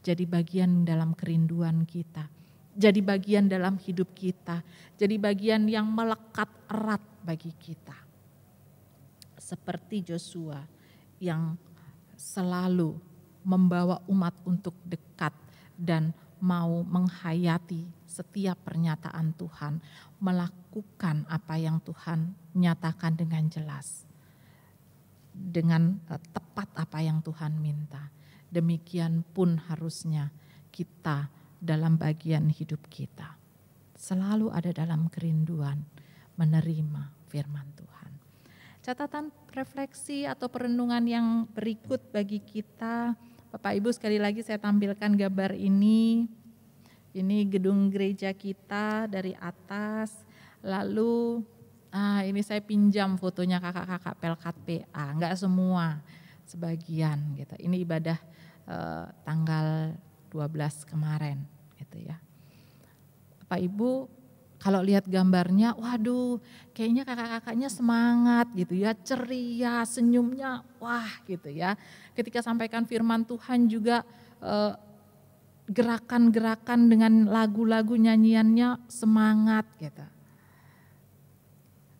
jadi bagian dalam kerinduan kita. Jadi bagian dalam hidup kita, jadi bagian yang melekat erat bagi kita. Seperti Joshua yang selalu membawa umat untuk dekat dan mau menghayati setiap pernyataan Tuhan, melakukan apa yang Tuhan nyatakan dengan jelas, dengan tepat apa yang Tuhan minta. Demikian pun harusnya kita dalam bagian hidup kita selalu ada dalam kerinduan menerima firman Tuhan. Catatan refleksi atau perenungan yang berikut bagi kita, Bapak Ibu, sekali lagi saya tampilkan gambar ini. Ini gedung gereja kita dari atas. Lalu ini saya pinjam fotonya kakak-kakak Pelkat PA, enggak semua, sebagian gitu. Ini ibadah tanggal 12 kemarin gitu ya. Bapak Ibu kalau lihat gambarnya, waduh kayaknya kakak-kakaknya semangat gitu ya, ceria, senyumnya wah gitu ya. Ketika sampaikan firman Tuhan juga gerakan-gerakan dengan lagu-lagu nyanyiannya semangat gitu.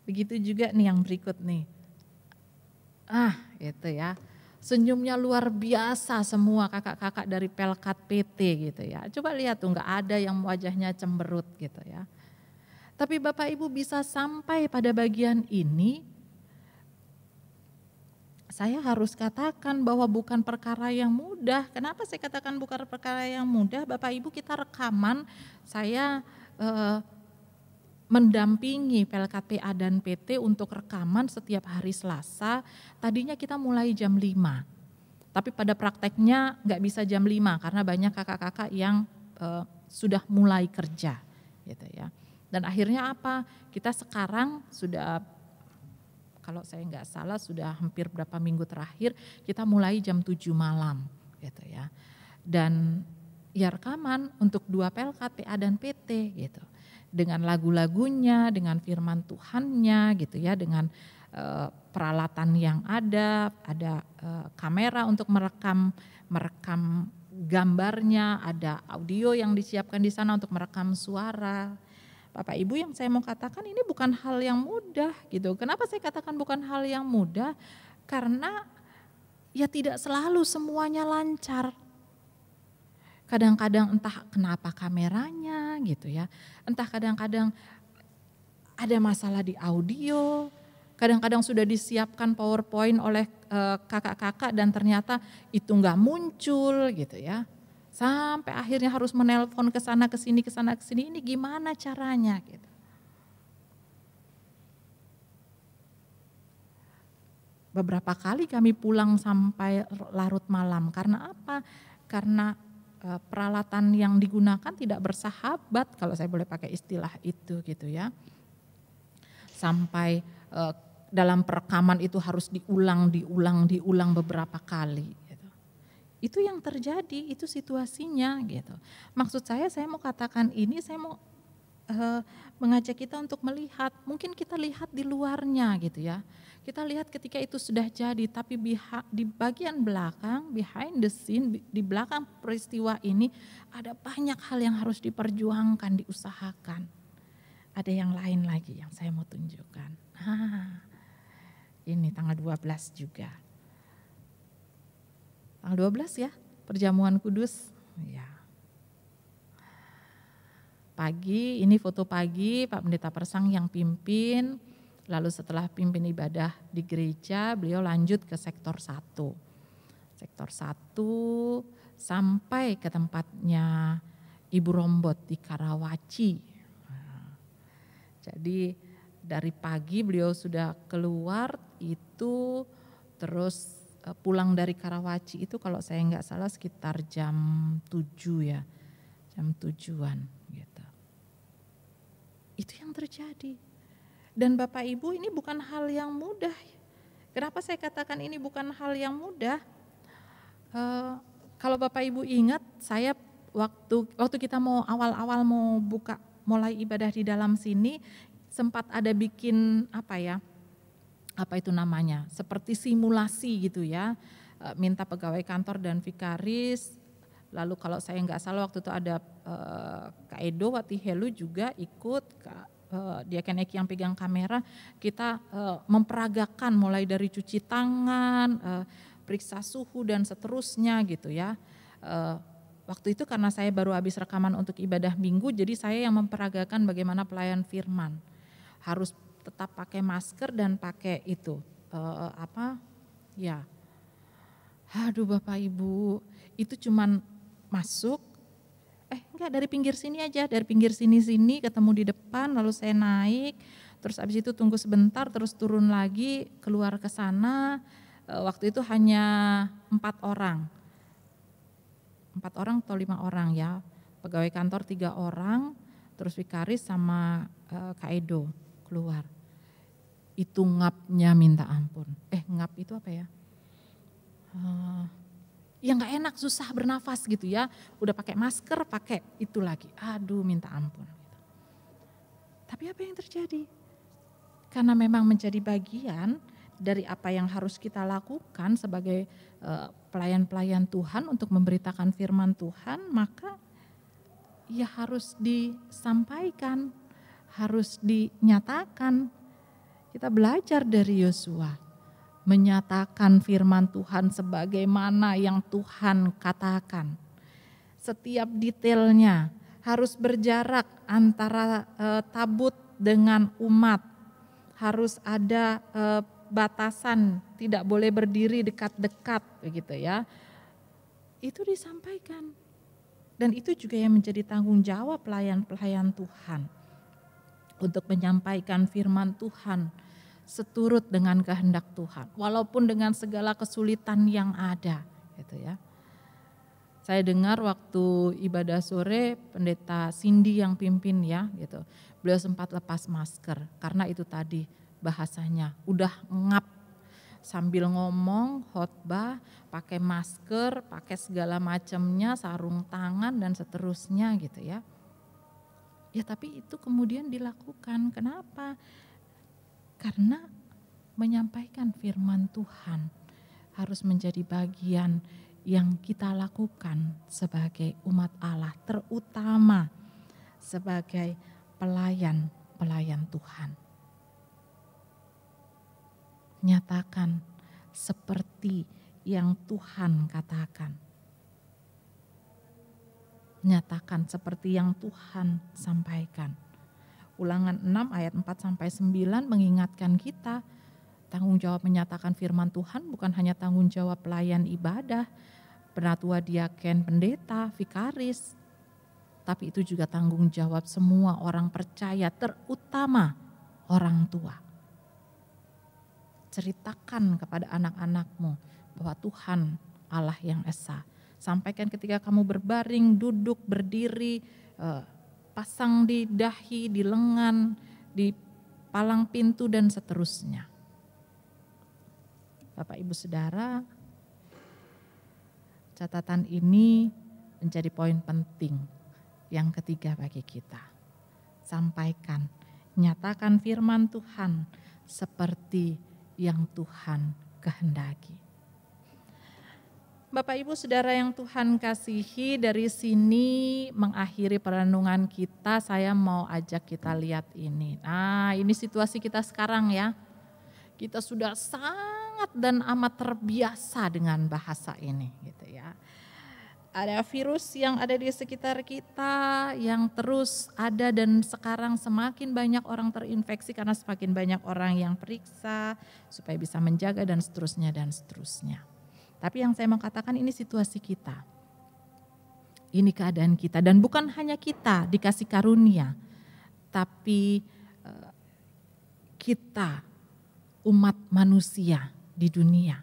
Begitu juga nih yang berikut nih. Itu ya. Senyumnya luar biasa semua kakak-kakak dari Pelkat PT gitu ya. Coba lihat tuh nggak ada yang wajahnya cemberut gitu ya. Tapi Bapak Ibu bisa sampai pada bagian ini, saya harus katakan bahwa bukan perkara yang mudah. Kenapa saya katakan bukan perkara yang mudah? Bapak Ibu kita rekaman, saya mendampingi Pelkat PA dan PT untuk rekaman setiap hari Selasa. Tadinya kita mulai jam 5. Tapi pada prakteknya nggak bisa jam 5 karena banyak kakak-kakak yang sudah mulai kerja gitu ya. Dan akhirnya apa? Kita sekarang sudah, kalau saya nggak salah sudah hampir berapa minggu terakhir kita mulai jam 7 malam gitu ya. Dan ya rekaman untuk 2 Pelkat PA dan PT gitu. Dengan lagu-lagunya, dengan firman Tuhannya gitu ya, dengan peralatan yang ada kamera untuk merekam gambarnya, ada audio yang disiapkan di sana untuk merekam suara. Bapak Ibu yang saya mau katakan ini bukan hal yang mudah gitu. Kenapa saya katakan bukan hal yang mudah? Karena ya tidak selalu semuanya lancar. Kadang-kadang entah kenapa kameranya gitu ya, entah kadang-kadang ada masalah di audio, kadang-kadang sudah disiapkan PowerPoint oleh kakak-kakak dan ternyata itu enggak muncul gitu ya. Sampai akhirnya harus menelpon ke sana ke sini, ini gimana caranya gitu. Beberapa kali kami pulang sampai larut malam, karena apa? Karena peralatan yang digunakan tidak bersahabat, kalau saya boleh pakai istilah itu gitu ya. Sampai dalam perekaman itu harus diulang beberapa kali. Gitu. Itu yang terjadi, itu situasinya gitu. Maksud saya mau katakan ini, saya mau mengajak kita untuk melihat, mungkin kita lihat di luarnya gitu ya. Kita lihat ketika itu sudah jadi, tapi di bagian belakang, behind the scene, di belakang peristiwa ini ada banyak hal yang harus diperjuangkan, diusahakan. Ada yang lain lagi yang saya mau tunjukkan. Ini tanggal 12 juga. Tanggal 12 ya, perjamuan kudus. Ya. Pagi, ini foto pagi Pak Pendeta Persang yang pimpin. Lalu setelah pimpin ibadah di gereja, beliau lanjut ke sektor 1. Sektor 1 sampai ke tempatnya Ibu Rombot di Karawaci. Jadi dari pagi beliau sudah keluar itu, terus pulang dari Karawaci itu kalau saya nggak salah sekitar jam 7 ya, jam 7-an gitu. Itu yang terjadi. Dan Bapak Ibu, ini bukan hal yang mudah. Kenapa saya katakan ini bukan hal yang mudah? Kalau Bapak Ibu ingat, saya waktu kita mau awal-awal mau mulai ibadah di dalam sini, sempat ada bikin apa itu namanya, seperti simulasi gitu ya, minta pegawai kantor dan vikaris. Lalu kalau saya nggak salah waktu itu ada Kak Edo Watihelu juga ikut, Diaken Eki yang pegang kamera. Kita memperagakan mulai dari cuci tangan, periksa suhu dan seterusnya gitu ya. Waktu itu karena saya baru habis rekaman untuk ibadah minggu, jadi saya yang memperagakan bagaimana pelayan firman. Harus tetap pakai masker dan pakai itu, aduh Bapak Ibu, itu cuman masuk, enggak, dari pinggir sini aja, dari pinggir sini ketemu di depan, lalu saya naik, terus abis itu tunggu sebentar, terus turun lagi, keluar ke sana. Waktu itu hanya 4 orang atau 5 orang ya, pegawai kantor 3 orang, terus vikaris sama Kak Edo keluar. Itu ngapnya minta ampun. Ngap itu apa ya? Ya nggak enak, susah bernafas gitu ya. Udah pakai masker, pakai itu lagi. Aduh, minta ampun. Tapi apa yang terjadi? Karena memang menjadi bagian dari apa yang harus kita lakukan sebagai pelayan-pelayan Tuhan untuk memberitakan firman Tuhan, maka ya harus disampaikan, harus dinyatakan. Kita belajar dari Yosua, menyatakan firman Tuhan sebagaimana yang Tuhan katakan. Setiap detailnya harus berjarak antara tabut dengan umat. Harus ada batasan, tidak boleh berdiri dekat-dekat begitu ya. Itu disampaikan. Dan itu juga yang menjadi tanggung jawab pelayan-pelayan Tuhan. Untuk menyampaikan firman Tuhan seturut dengan kehendak Tuhan, walaupun dengan segala kesulitan yang ada, gitu ya. Saya dengar waktu ibadah sore pendeta Cindy yang pimpin ya, gitu. Beliau sempat lepas masker karena itu tadi bahasanya udah ngap, sambil ngomong khotbah pakai masker, pakai segala macamnya, sarung tangan dan seterusnya gitu ya. Ya tapi itu kemudian dilakukan. Kenapa? Karena menyampaikan firman Tuhan harus menjadi bagian yang kita lakukan sebagai umat Allah, terutama sebagai pelayan Tuhan. Nyatakan seperti yang Tuhan katakan. Nyatakan seperti yang Tuhan sampaikan. Ulangan 6 ayat 4-9 mengingatkan kita, tanggung jawab menyatakan firman Tuhan bukan hanya tanggung jawab pelayan ibadah, penatua, diaken, pendeta, vikaris, tapi itu juga tanggung jawab semua orang percaya, terutama orang tua. Ceritakan kepada anak-anakmu bahwa Tuhan Allah yang esa. Sampaikan ketika kamu berbaring, duduk, berdiri, pasang di dahi, di lengan, di palang pintu dan seterusnya. Bapak Ibu Saudara, catatan ini menjadi poin penting yang ketiga bagi kita. Sampaikan, nyatakan firman Tuhan seperti yang Tuhan kehendaki. Bapak Ibu Saudara yang Tuhan kasihi, dari sini mengakhiri perenungan kita, saya mau ajak kita lihat ini. Nah, ini situasi kita sekarang ya. Kita sudah sangat dan amat terbiasa dengan bahasa ini gitu ya. Ada virus yang ada di sekitar kita yang terus ada dan sekarang semakin banyak orang terinfeksi karena semakin banyak orang yang periksa supaya bisa menjaga dan seterusnya dan seterusnya. Tapi yang saya mau katakan ini situasi kita. Ini keadaan kita dan bukan hanya kita dikasih karunia, tapi kita umat manusia di dunia.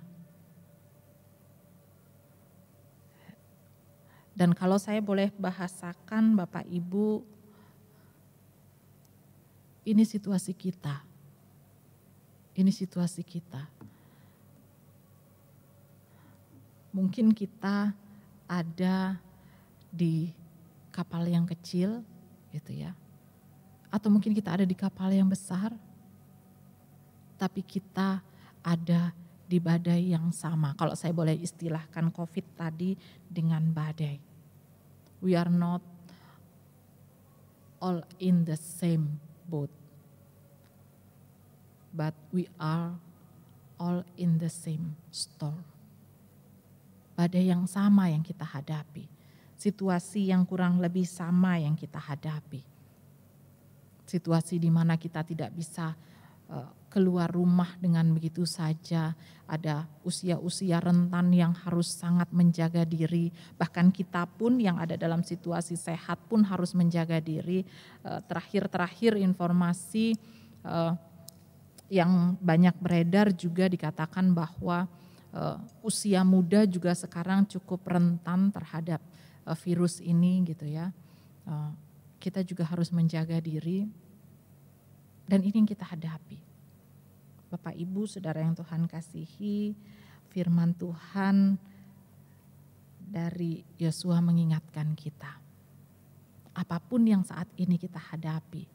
Dan kalau saya boleh bahasakan Bapak Ibu, ini situasi kita Ini situasi kita. Mungkin kita ada di kapal yang kecil gitu ya. Atau mungkin kita ada di kapal yang besar. Tapi kita ada di badai yang sama. Kalau saya boleh istilahkan COVID tadi dengan badai. We are not all in the same boat. But we are all in the same storm. Badai yang sama yang kita hadapi. Situasi yang kurang lebih sama yang kita hadapi. Situasi di mana kita tidak bisa keluar rumah dengan begitu saja. Ada usia-usia rentan yang harus sangat menjaga diri. Bahkan kita pun yang ada dalam situasi sehat pun harus menjaga diri. Terakhir informasi yang banyak beredar juga dikatakan bahwa usia muda juga sekarang cukup rentan terhadap virus ini gitu ya. Kita juga harus menjaga diri dan ini yang kita hadapi. Bapak Ibu Saudara yang Tuhan kasihi, firman Tuhan dari Yosua mengingatkan kita. Apapun yang saat ini kita hadapi,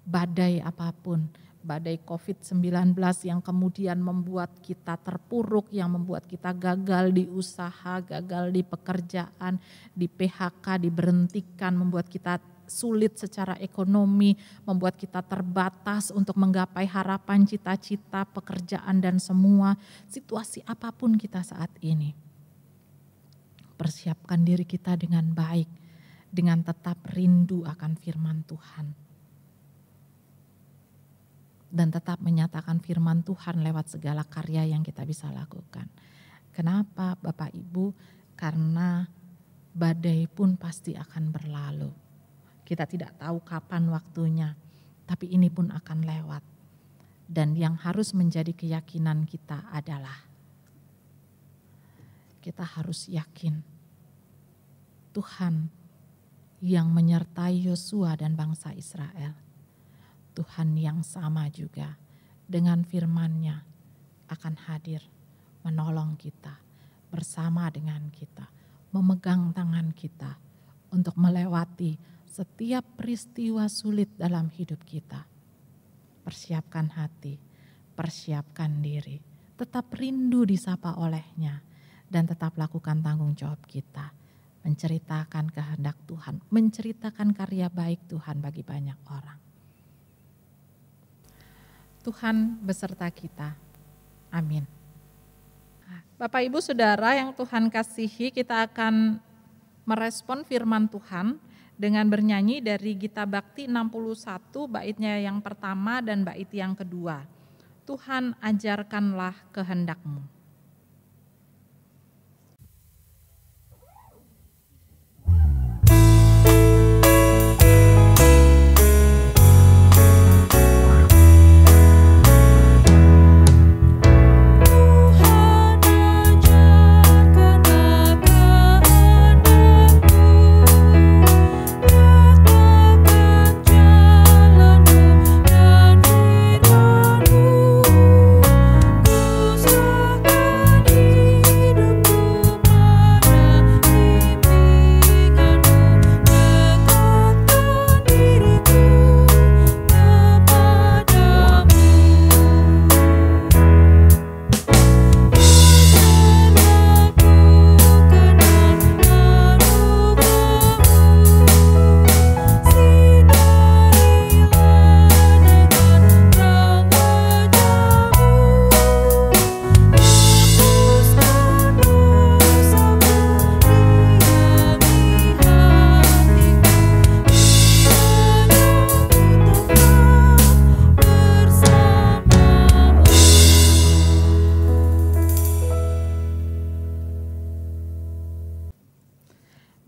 badai apapun, badai COVID-19 yang kemudian membuat kita terpuruk, yang membuat kita gagal di usaha, gagal di pekerjaan, di PHK, diberhentikan, membuat kita sulit secara ekonomi, membuat kita terbatas untuk menggapai harapan, cita-cita, pekerjaan dan semua situasi apapun kita saat ini. Persiapkan diri kita dengan baik, dengan tetap rindu akan firman Tuhan. Dan tetap menyatakan firman Tuhan lewat segala karya yang kita bisa lakukan. Kenapa Bapak Ibu? Karena badai pun pasti akan berlalu. Kita tidak tahu kapan waktunya, tapi ini pun akan lewat. Dan yang harus menjadi keyakinan kita adalah kita harus yakin Tuhan yang menyertai Yosua dan bangsa Israel. Tuhan yang sama juga dengan firman-Nya akan hadir menolong kita, bersama dengan kita, memegang tangan kita untuk melewati setiap peristiwa sulit dalam hidup kita. Persiapkan hati, persiapkan diri, tetap rindu disapa oleh-Nya dan tetap lakukan tanggung jawab kita. Menceritakan kehendak Tuhan, menceritakan karya baik Tuhan bagi banyak orang. Tuhan beserta kita. Amin. Bapak Ibu Saudara yang Tuhan kasihi, kita akan merespon firman Tuhan dengan bernyanyi dari Gita Bakti 61 baitnya yang pertama dan bait yang kedua. Tuhan ajarkanlah kehendak-Mu.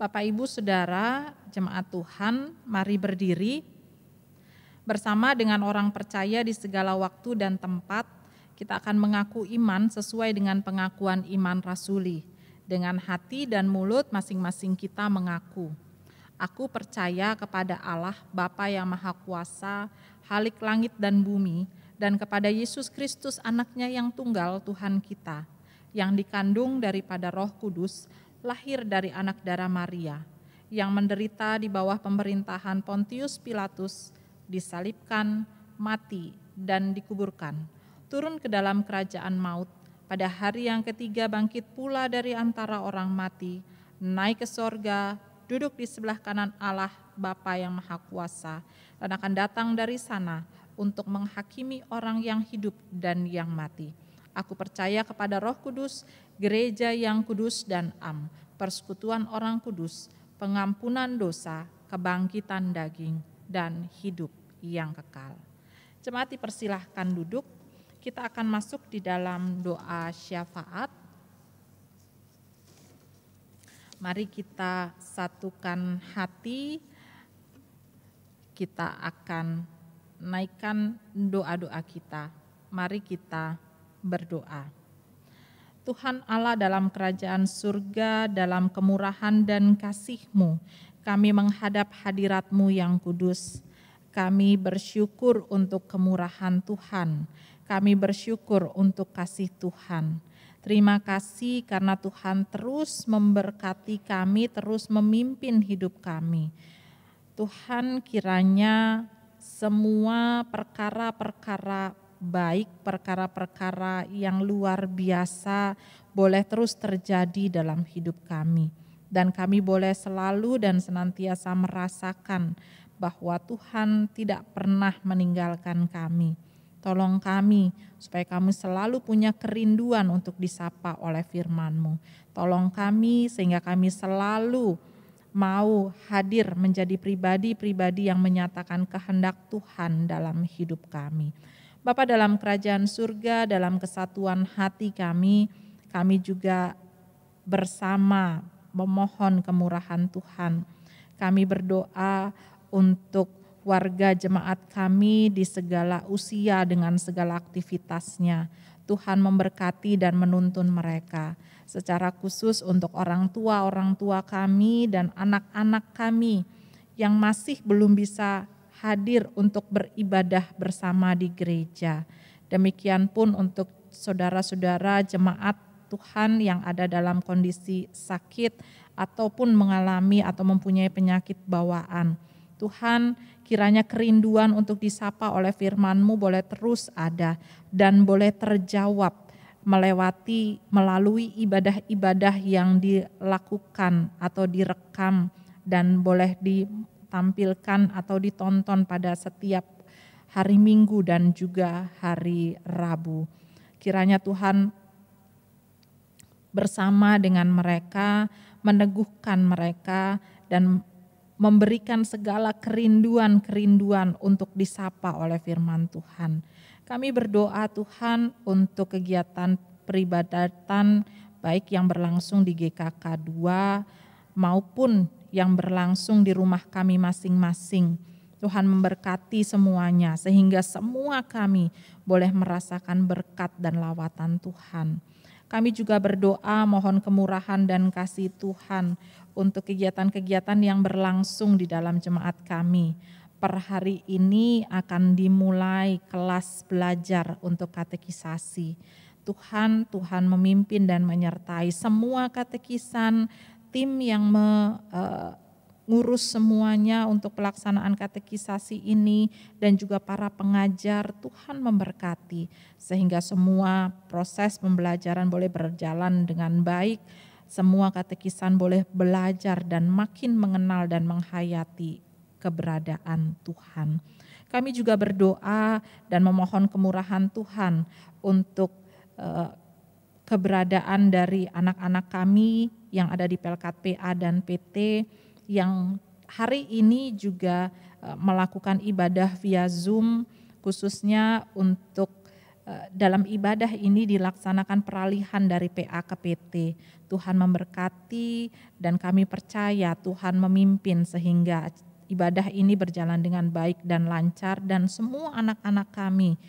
Bapak Ibu Saudara, jemaat Tuhan, mari berdiri bersama dengan orang percaya di segala waktu dan tempat. Kita akan mengaku iman sesuai dengan pengakuan iman rasuli. Dengan hati dan mulut masing-masing kita mengaku, aku percaya kepada Allah Bapa yang Maha Kuasa, Khalik langit dan bumi, dan kepada Yesus Kristus anaknya yang tunggal Tuhan kita, yang dikandung daripada Roh Kudus, lahir dari anak darah Maria, yang menderita di bawah pemerintahan Pontius Pilatus, disalibkan, mati, dan dikuburkan, turun ke dalam kerajaan maut, pada hari yang ketiga bangkit pula dari antara orang mati, naik ke sorga, duduk di sebelah kanan Allah Bapa yang Maha Kuasa, dan akan datang dari sana untuk menghakimi orang yang hidup dan yang mati. Aku percaya kepada Roh Kudus, gereja yang kudus dan am, persekutuan orang kudus, pengampunan dosa, kebangkitan daging, dan hidup yang kekal. Jemaat dipersilahkan duduk. Kita akan masuk di dalam doa syafaat. Mari kita satukan hati. Kita akan naikkan doa-doa kita. Mari kita berdoa. Tuhan Allah, dalam kerajaan surga, dalam kemurahan dan kasih-Mu, kami menghadap hadirat-Mu yang kudus. Kami bersyukur untuk kemurahan Tuhan. Kami bersyukur untuk kasih Tuhan. Terima kasih karena Tuhan terus memberkati kami, terus memimpin hidup kami. Tuhan, kiranya semua perkara-perkara baik, perkara-perkara yang luar biasa boleh terus terjadi dalam hidup kami. Dan kami boleh selalu dan senantiasa merasakan bahwa Tuhan tidak pernah meninggalkan kami. Tolong kami supaya kami selalu punya kerinduan untuk disapa oleh firman-Mu. Tolong kami sehingga kami selalu mau hadir menjadi pribadi-pribadi yang menyatakan kehendak Tuhan dalam hidup kami. Bapa dalam kerajaan surga, dalam kesatuan hati kami juga bersama memohon kemurahan Tuhan. Kami berdoa untuk warga jemaat kami di segala usia dengan segala aktivitasnya. Tuhan memberkati dan menuntun mereka. Secara khusus untuk orang tua kami dan anak-anak kami yang masih belum bisa hadir untuk beribadah bersama di gereja. Demikian pun untuk saudara-saudara jemaat Tuhan yang ada dalam kondisi sakit ataupun mengalami atau mempunyai penyakit bawaan. Tuhan, kiranya kerinduan untuk disapa oleh firman-Mu boleh terus ada dan boleh terjawab melalui ibadah-ibadah yang dilakukan atau direkam dan boleh ditampilkan atau ditonton pada setiap hari Minggu dan juga hari Rabu. Kiranya Tuhan bersama dengan mereka, meneguhkan mereka dan memberikan segala kerinduan-kerinduan untuk disapa oleh firman Tuhan. Kami berdoa Tuhan untuk kegiatan peribadatan baik yang berlangsung di GKK 2 maupun yang berlangsung di rumah kami masing-masing. Tuhan memberkati semuanya sehingga semua kami boleh merasakan berkat dan lawatan Tuhan. Kami juga berdoa mohon kemurahan dan kasih Tuhan untuk kegiatan-kegiatan yang berlangsung di dalam jemaat kami. Per hari ini akan dimulai kelas belajar untuk katekisasi. Tuhan memimpin dan menyertai semua katekisan, tim yang ngurus semuanya untuk pelaksanaan katekisasi ini dan juga para pengajar. Tuhan memberkati sehingga semua proses pembelajaran boleh berjalan dengan baik, semua katekisan boleh belajar dan makin mengenal dan menghayati keberadaan Tuhan. Kami juga berdoa dan memohon kemurahan Tuhan untuk keberadaan dari anak-anak kami yang ada di Pelkat PA dan PT yang hari ini juga melakukan ibadah via Zoom, khususnya untuk dalam ibadah ini dilaksanakan peralihan dari PA ke PT. Tuhan memberkati dan kami percaya Tuhan memimpin sehingga ibadah ini berjalan dengan baik dan lancar dan semua anak-anak kami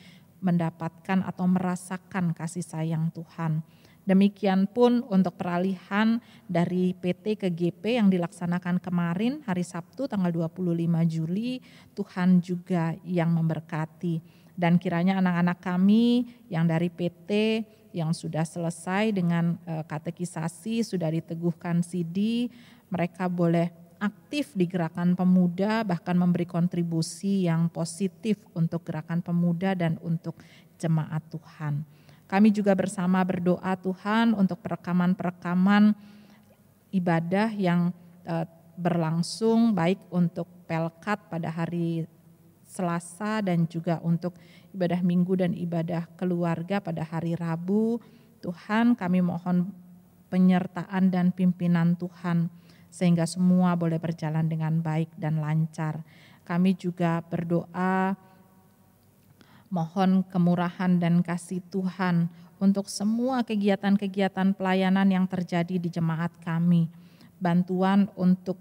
mendapatkan atau merasakan kasih sayang Tuhan. Demikian pun untuk peralihan dari PT ke GP yang dilaksanakan kemarin hari Sabtu tanggal 25 Juli, Tuhan juga yang memberkati. Dan kiranya anak-anak kami yang dari PT yang sudah selesai dengan katekisasi, sudah diteguhkan CD, mereka boleh aktif di gerakan pemuda, bahkan memberi kontribusi yang positif untuk gerakan pemuda dan untuk jemaat Tuhan. Kami juga bersama berdoa Tuhan untuk perekaman-perekaman ibadah yang berlangsung baik untuk Pelkat pada hari Selasa dan juga untuk ibadah Minggu dan ibadah keluarga pada hari Rabu. Tuhan, kami mohon penyertaan dan pimpinan Tuhan sehingga semua boleh berjalan dengan baik dan lancar. Kami juga berdoa mohon kemurahan dan kasih Tuhan untuk semua kegiatan-kegiatan pelayanan yang terjadi di jemaat kami. Bantuan untuk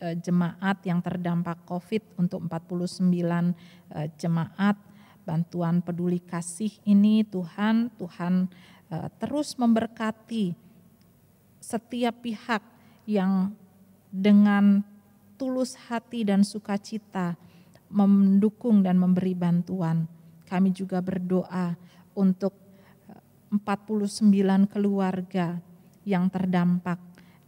jemaat yang terdampak COVID untuk 49 jemaat, bantuan peduli kasih ini Tuhan terus memberkati setiap pihak yang dengan tulus hati dan sukacita mendukung dan memberi bantuan. Kami juga berdoa untuk 49 keluarga yang terdampak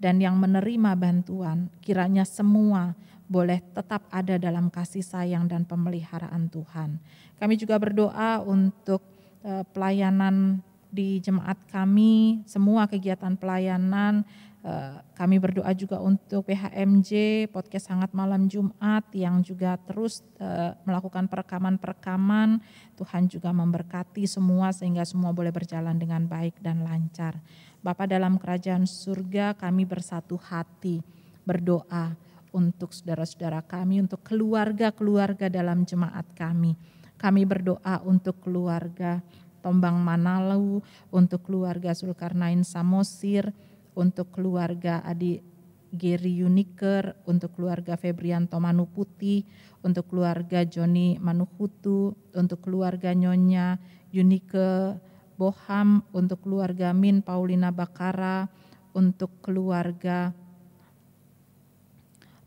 dan yang menerima bantuan, kiranya semua boleh tetap ada dalam kasih sayang dan pemeliharaan Tuhan. Kami juga berdoa untuk pelayanan di jemaat kami, semua kegiatan pelayanan. Kami berdoa juga untuk PHMJ, Podcast Hangat Malam Jumat yang juga terus melakukan perekaman-perekaman. Tuhan juga memberkati semua sehingga semua boleh berjalan dengan baik dan lancar. Bapa dalam kerajaan surga, kami bersatu hati berdoa untuk saudara-saudara kami, untuk keluarga-keluarga dalam jemaat kami. Kami berdoa untuk keluarga Tombang Manalu, untuk keluarga Zulkarnain Samosir, untuk keluarga Adi Geri Yuniker, untuk keluarga Febrianto Manuputi, untuk keluarga Joni Manuhutu, untuk keluarga Nyonya Yunike Boham, untuk keluarga Min Paulina Bakara, untuk keluarga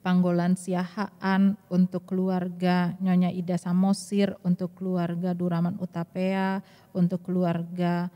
Panggolan Siahaan, untuk keluarga Nyonya Ida Samosir, untuk keluarga Duraman Utapea, untuk keluarga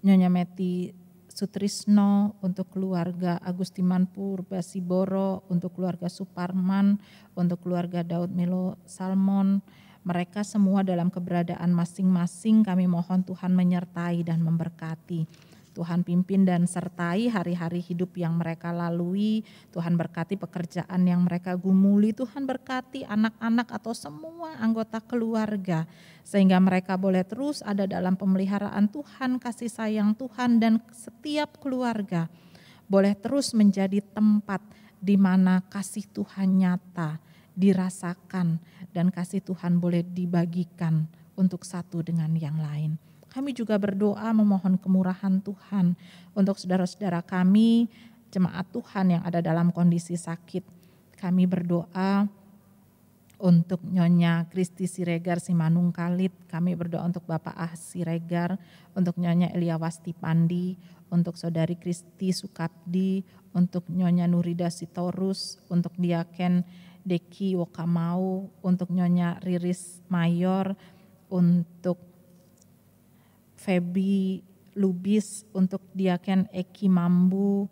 Nyonya Meti Sutrisno, untuk keluarga Agustiman Purba Siboro, untuk keluarga Suparman, untuk keluarga Daud Milo Salmon. Mereka semua dalam keberadaan masing-masing kami mohon Tuhan menyertai dan memberkati. Tuhan pimpin dan sertai hari-hari hidup yang mereka lalui. Tuhan berkati pekerjaan yang mereka gumuli. Tuhan berkati anak-anak atau semua anggota keluarga. Sehingga mereka boleh terus ada dalam pemeliharaan Tuhan, kasih sayang Tuhan, dan setiap keluarga boleh terus menjadi tempat di mana kasih Tuhan nyata, dirasakan, dan kasih Tuhan boleh dibagikan untuk satu dengan yang lain. Kami juga berdoa memohon kemurahan Tuhan untuk saudara-saudara kami, jemaat Tuhan yang ada dalam kondisi sakit. Kami berdoa untuk Nyonya Kristi Siregar Simanungkalit, kami berdoa untuk Bapak Ah Siregar, untuk Nyonya Eliawasti Pandi, untuk Saudari Kristi Sukabdi, untuk Nyonya Nurida Sitorus, untuk Diaken Deki Wokamau, untuk Nyonya Riris Mayor, untuk Febi Lubis, untuk Diaken Eki Mambu,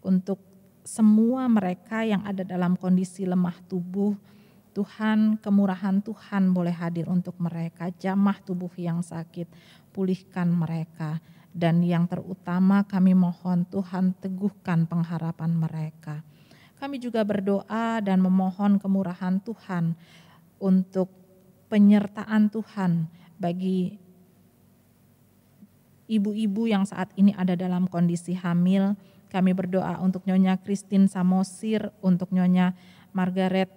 untuk semua mereka yang ada dalam kondisi lemah tubuh. Tuhan, kemurahan Tuhan boleh hadir untuk mereka, jamah tubuh yang sakit, pulihkan mereka. Dan yang terutama kami mohon Tuhan teguhkan pengharapan mereka. Kami juga berdoa dan memohon kemurahan Tuhan untuk penyertaan Tuhan bagi ibu-ibu yang saat ini ada dalam kondisi hamil. Kami berdoa untuk Nyonya Christine Samosir, untuk Nyonya Margaret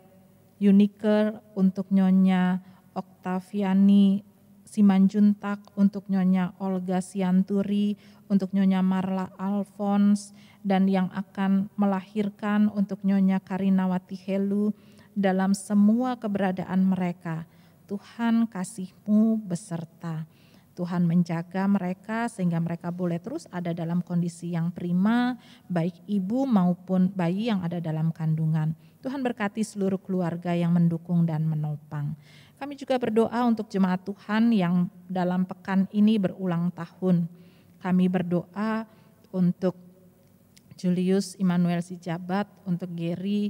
Yuniker, untuk Nyonya Oktaviani Simanjuntak, untuk Nyonya Olga Sianturi, untuk Nyonya Marla Alphonse, dan yang akan melahirkan untuk Nyonya Karinawati Helu dalam semua keberadaan mereka. Tuhan kasih-Mu beserta. Tuhan menjaga mereka sehingga mereka boleh terus ada dalam kondisi yang prima, baik ibu maupun bayi yang ada dalam kandungan. Tuhan berkati seluruh keluarga yang mendukung dan menopang. Kami juga berdoa untuk jemaat Tuhan yang dalam pekan ini berulang tahun. Kami berdoa untuk Julius Immanuel Sijabat, untuk Gary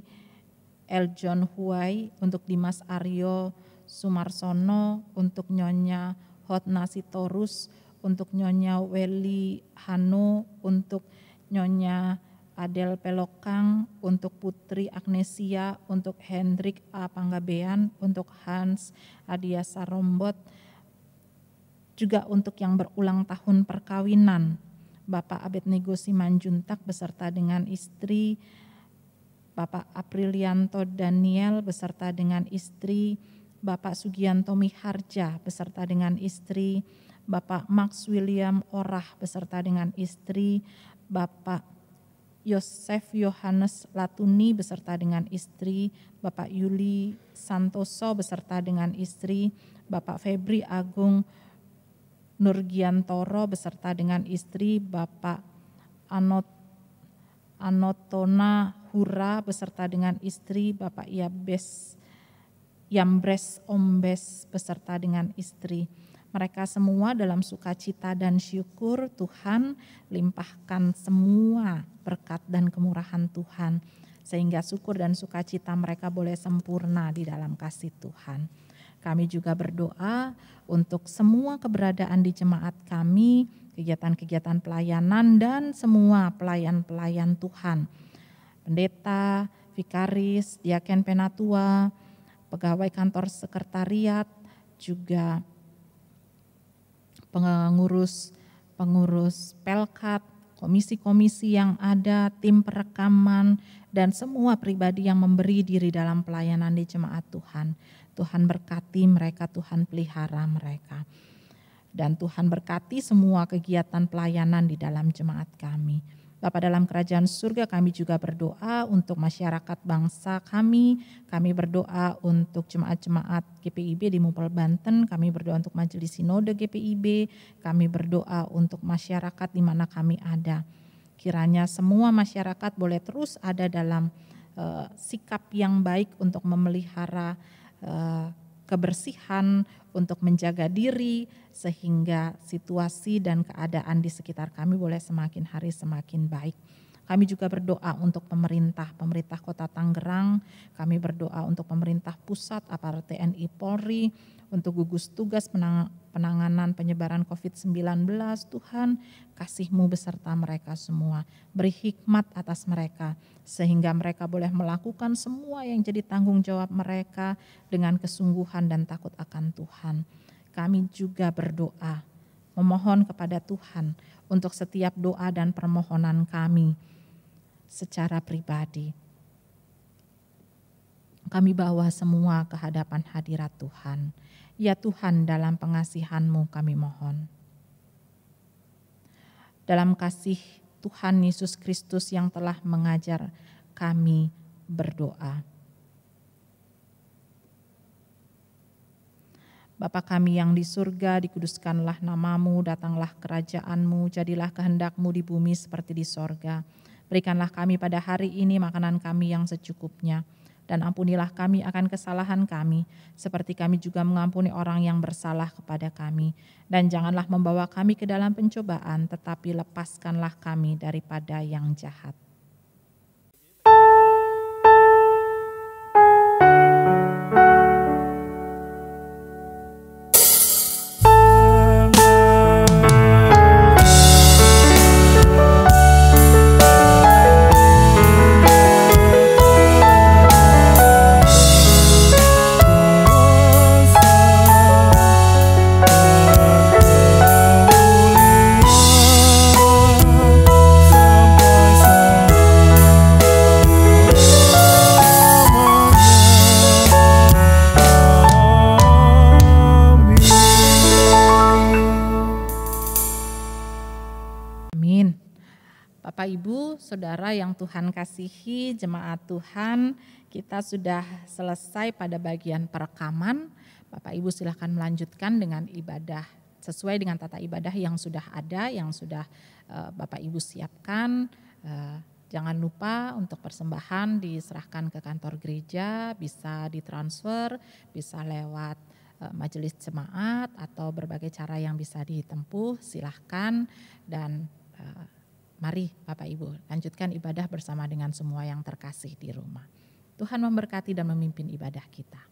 L. John Huai, untuk Dimas Aryo Sumarsono, untuk Nyonya Hotna Sitorus, untuk Nyonya Welly Hano, untuk Nyonya Adel Pelokang, untuk Putri Agnesia, untuk Hendrik A. Panggabean, untuk Hans Adia Sarombot, juga untuk yang berulang tahun perkawinan, Bapak Abednego Simanjuntak beserta dengan istri, Bapak Aprilianto Daniel beserta dengan istri, Bapak Sugianto Miharja beserta dengan istri, Bapak Max William Orah beserta dengan istri, Bapak Yosef Yohanes Latuni beserta dengan istri, Bapak Yuli Santoso beserta dengan istri, Bapak Febri Agung Nurgiantoro beserta dengan istri, Bapak Anotona Hura beserta dengan istri, Bapak Yambres Ombes beserta dengan istri. Mereka semua dalam sukacita dan syukur Tuhan limpahkan semua berkat dan kemurahan Tuhan, sehingga syukur dan sukacita mereka boleh sempurna di dalam kasih Tuhan. Kami juga berdoa untuk semua keberadaan di jemaat kami, kegiatan-kegiatan pelayanan dan semua pelayan-pelayan Tuhan. Pendeta, vikaris, diaken penatua, pegawai kantor sekretariat, juga pengurus Pelkat, komisi-komisi yang ada, tim perekaman, dan semua pribadi yang memberi diri dalam pelayanan di jemaat Tuhan. Tuhan berkati mereka, Tuhan pelihara mereka. Dan Tuhan berkati semua kegiatan pelayanan di dalam jemaat kami. Bapa dalam kerajaan surga, kami juga berdoa untuk masyarakat bangsa kami. Kami berdoa untuk jemaat-jemaat GPIB di Mupel Banten. Kami berdoa untuk majelis sinode GPIB. Kami berdoa untuk masyarakat di mana kami ada. Kiranya semua masyarakat boleh terus ada dalam sikap yang baik untuk memelihara kebersihan, untuk menjaga diri, sehingga situasi dan keadaan di sekitar kami boleh semakin hari semakin baik. Kami juga berdoa untuk pemerintah Kota Tangerang, kami berdoa untuk pemerintah pusat, aparat TNI Polri, untuk gugus tugas penanganan penyebaran COVID-19, Tuhan kasih-Mu beserta mereka semua. Beri hikmat atas mereka, sehingga mereka boleh melakukan semua yang jadi tanggung jawab mereka dengan kesungguhan dan takut akan Tuhan. Kami juga berdoa, memohon kepada Tuhan untuk setiap doa dan permohonan kami secara pribadi. Kami bawa semua ke hadapan hadirat Tuhan. Ya Tuhan, dalam pengasihan-Mu kami mohon. Dalam kasih Tuhan Yesus Kristus yang telah mengajar kami berdoa. Bapa kami yang di surga, dikuduskanlah nama-Mu, datanglah kerajaan-Mu, jadilah kehendak-Mu di bumi seperti di sorga. Berikanlah kami pada hari ini makanan kami yang secukupnya, dan ampunilah kami akan kesalahan kami, seperti kami juga mengampuni orang yang bersalah kepada kami. Dan janganlah membawa kami ke dalam pencobaan, tetapi lepaskanlah kami daripada yang jahat. Bapak, Ibu, Saudara yang Tuhan kasihi, jemaat Tuhan, kita sudah selesai pada bagian perekaman. Bapak Ibu silakan melanjutkan dengan ibadah sesuai dengan tata ibadah yang sudah ada, yang sudah Bapak Ibu siapkan. Jangan lupa untuk persembahan diserahkan ke kantor gereja, bisa ditransfer, bisa lewat majelis jemaat atau berbagai cara yang bisa ditempuh, silahkan, dan mari Bapak Ibu lanjutkan ibadah bersama dengan semua yang terkasih di rumah. Tuhan memberkati dan memimpin ibadah kita.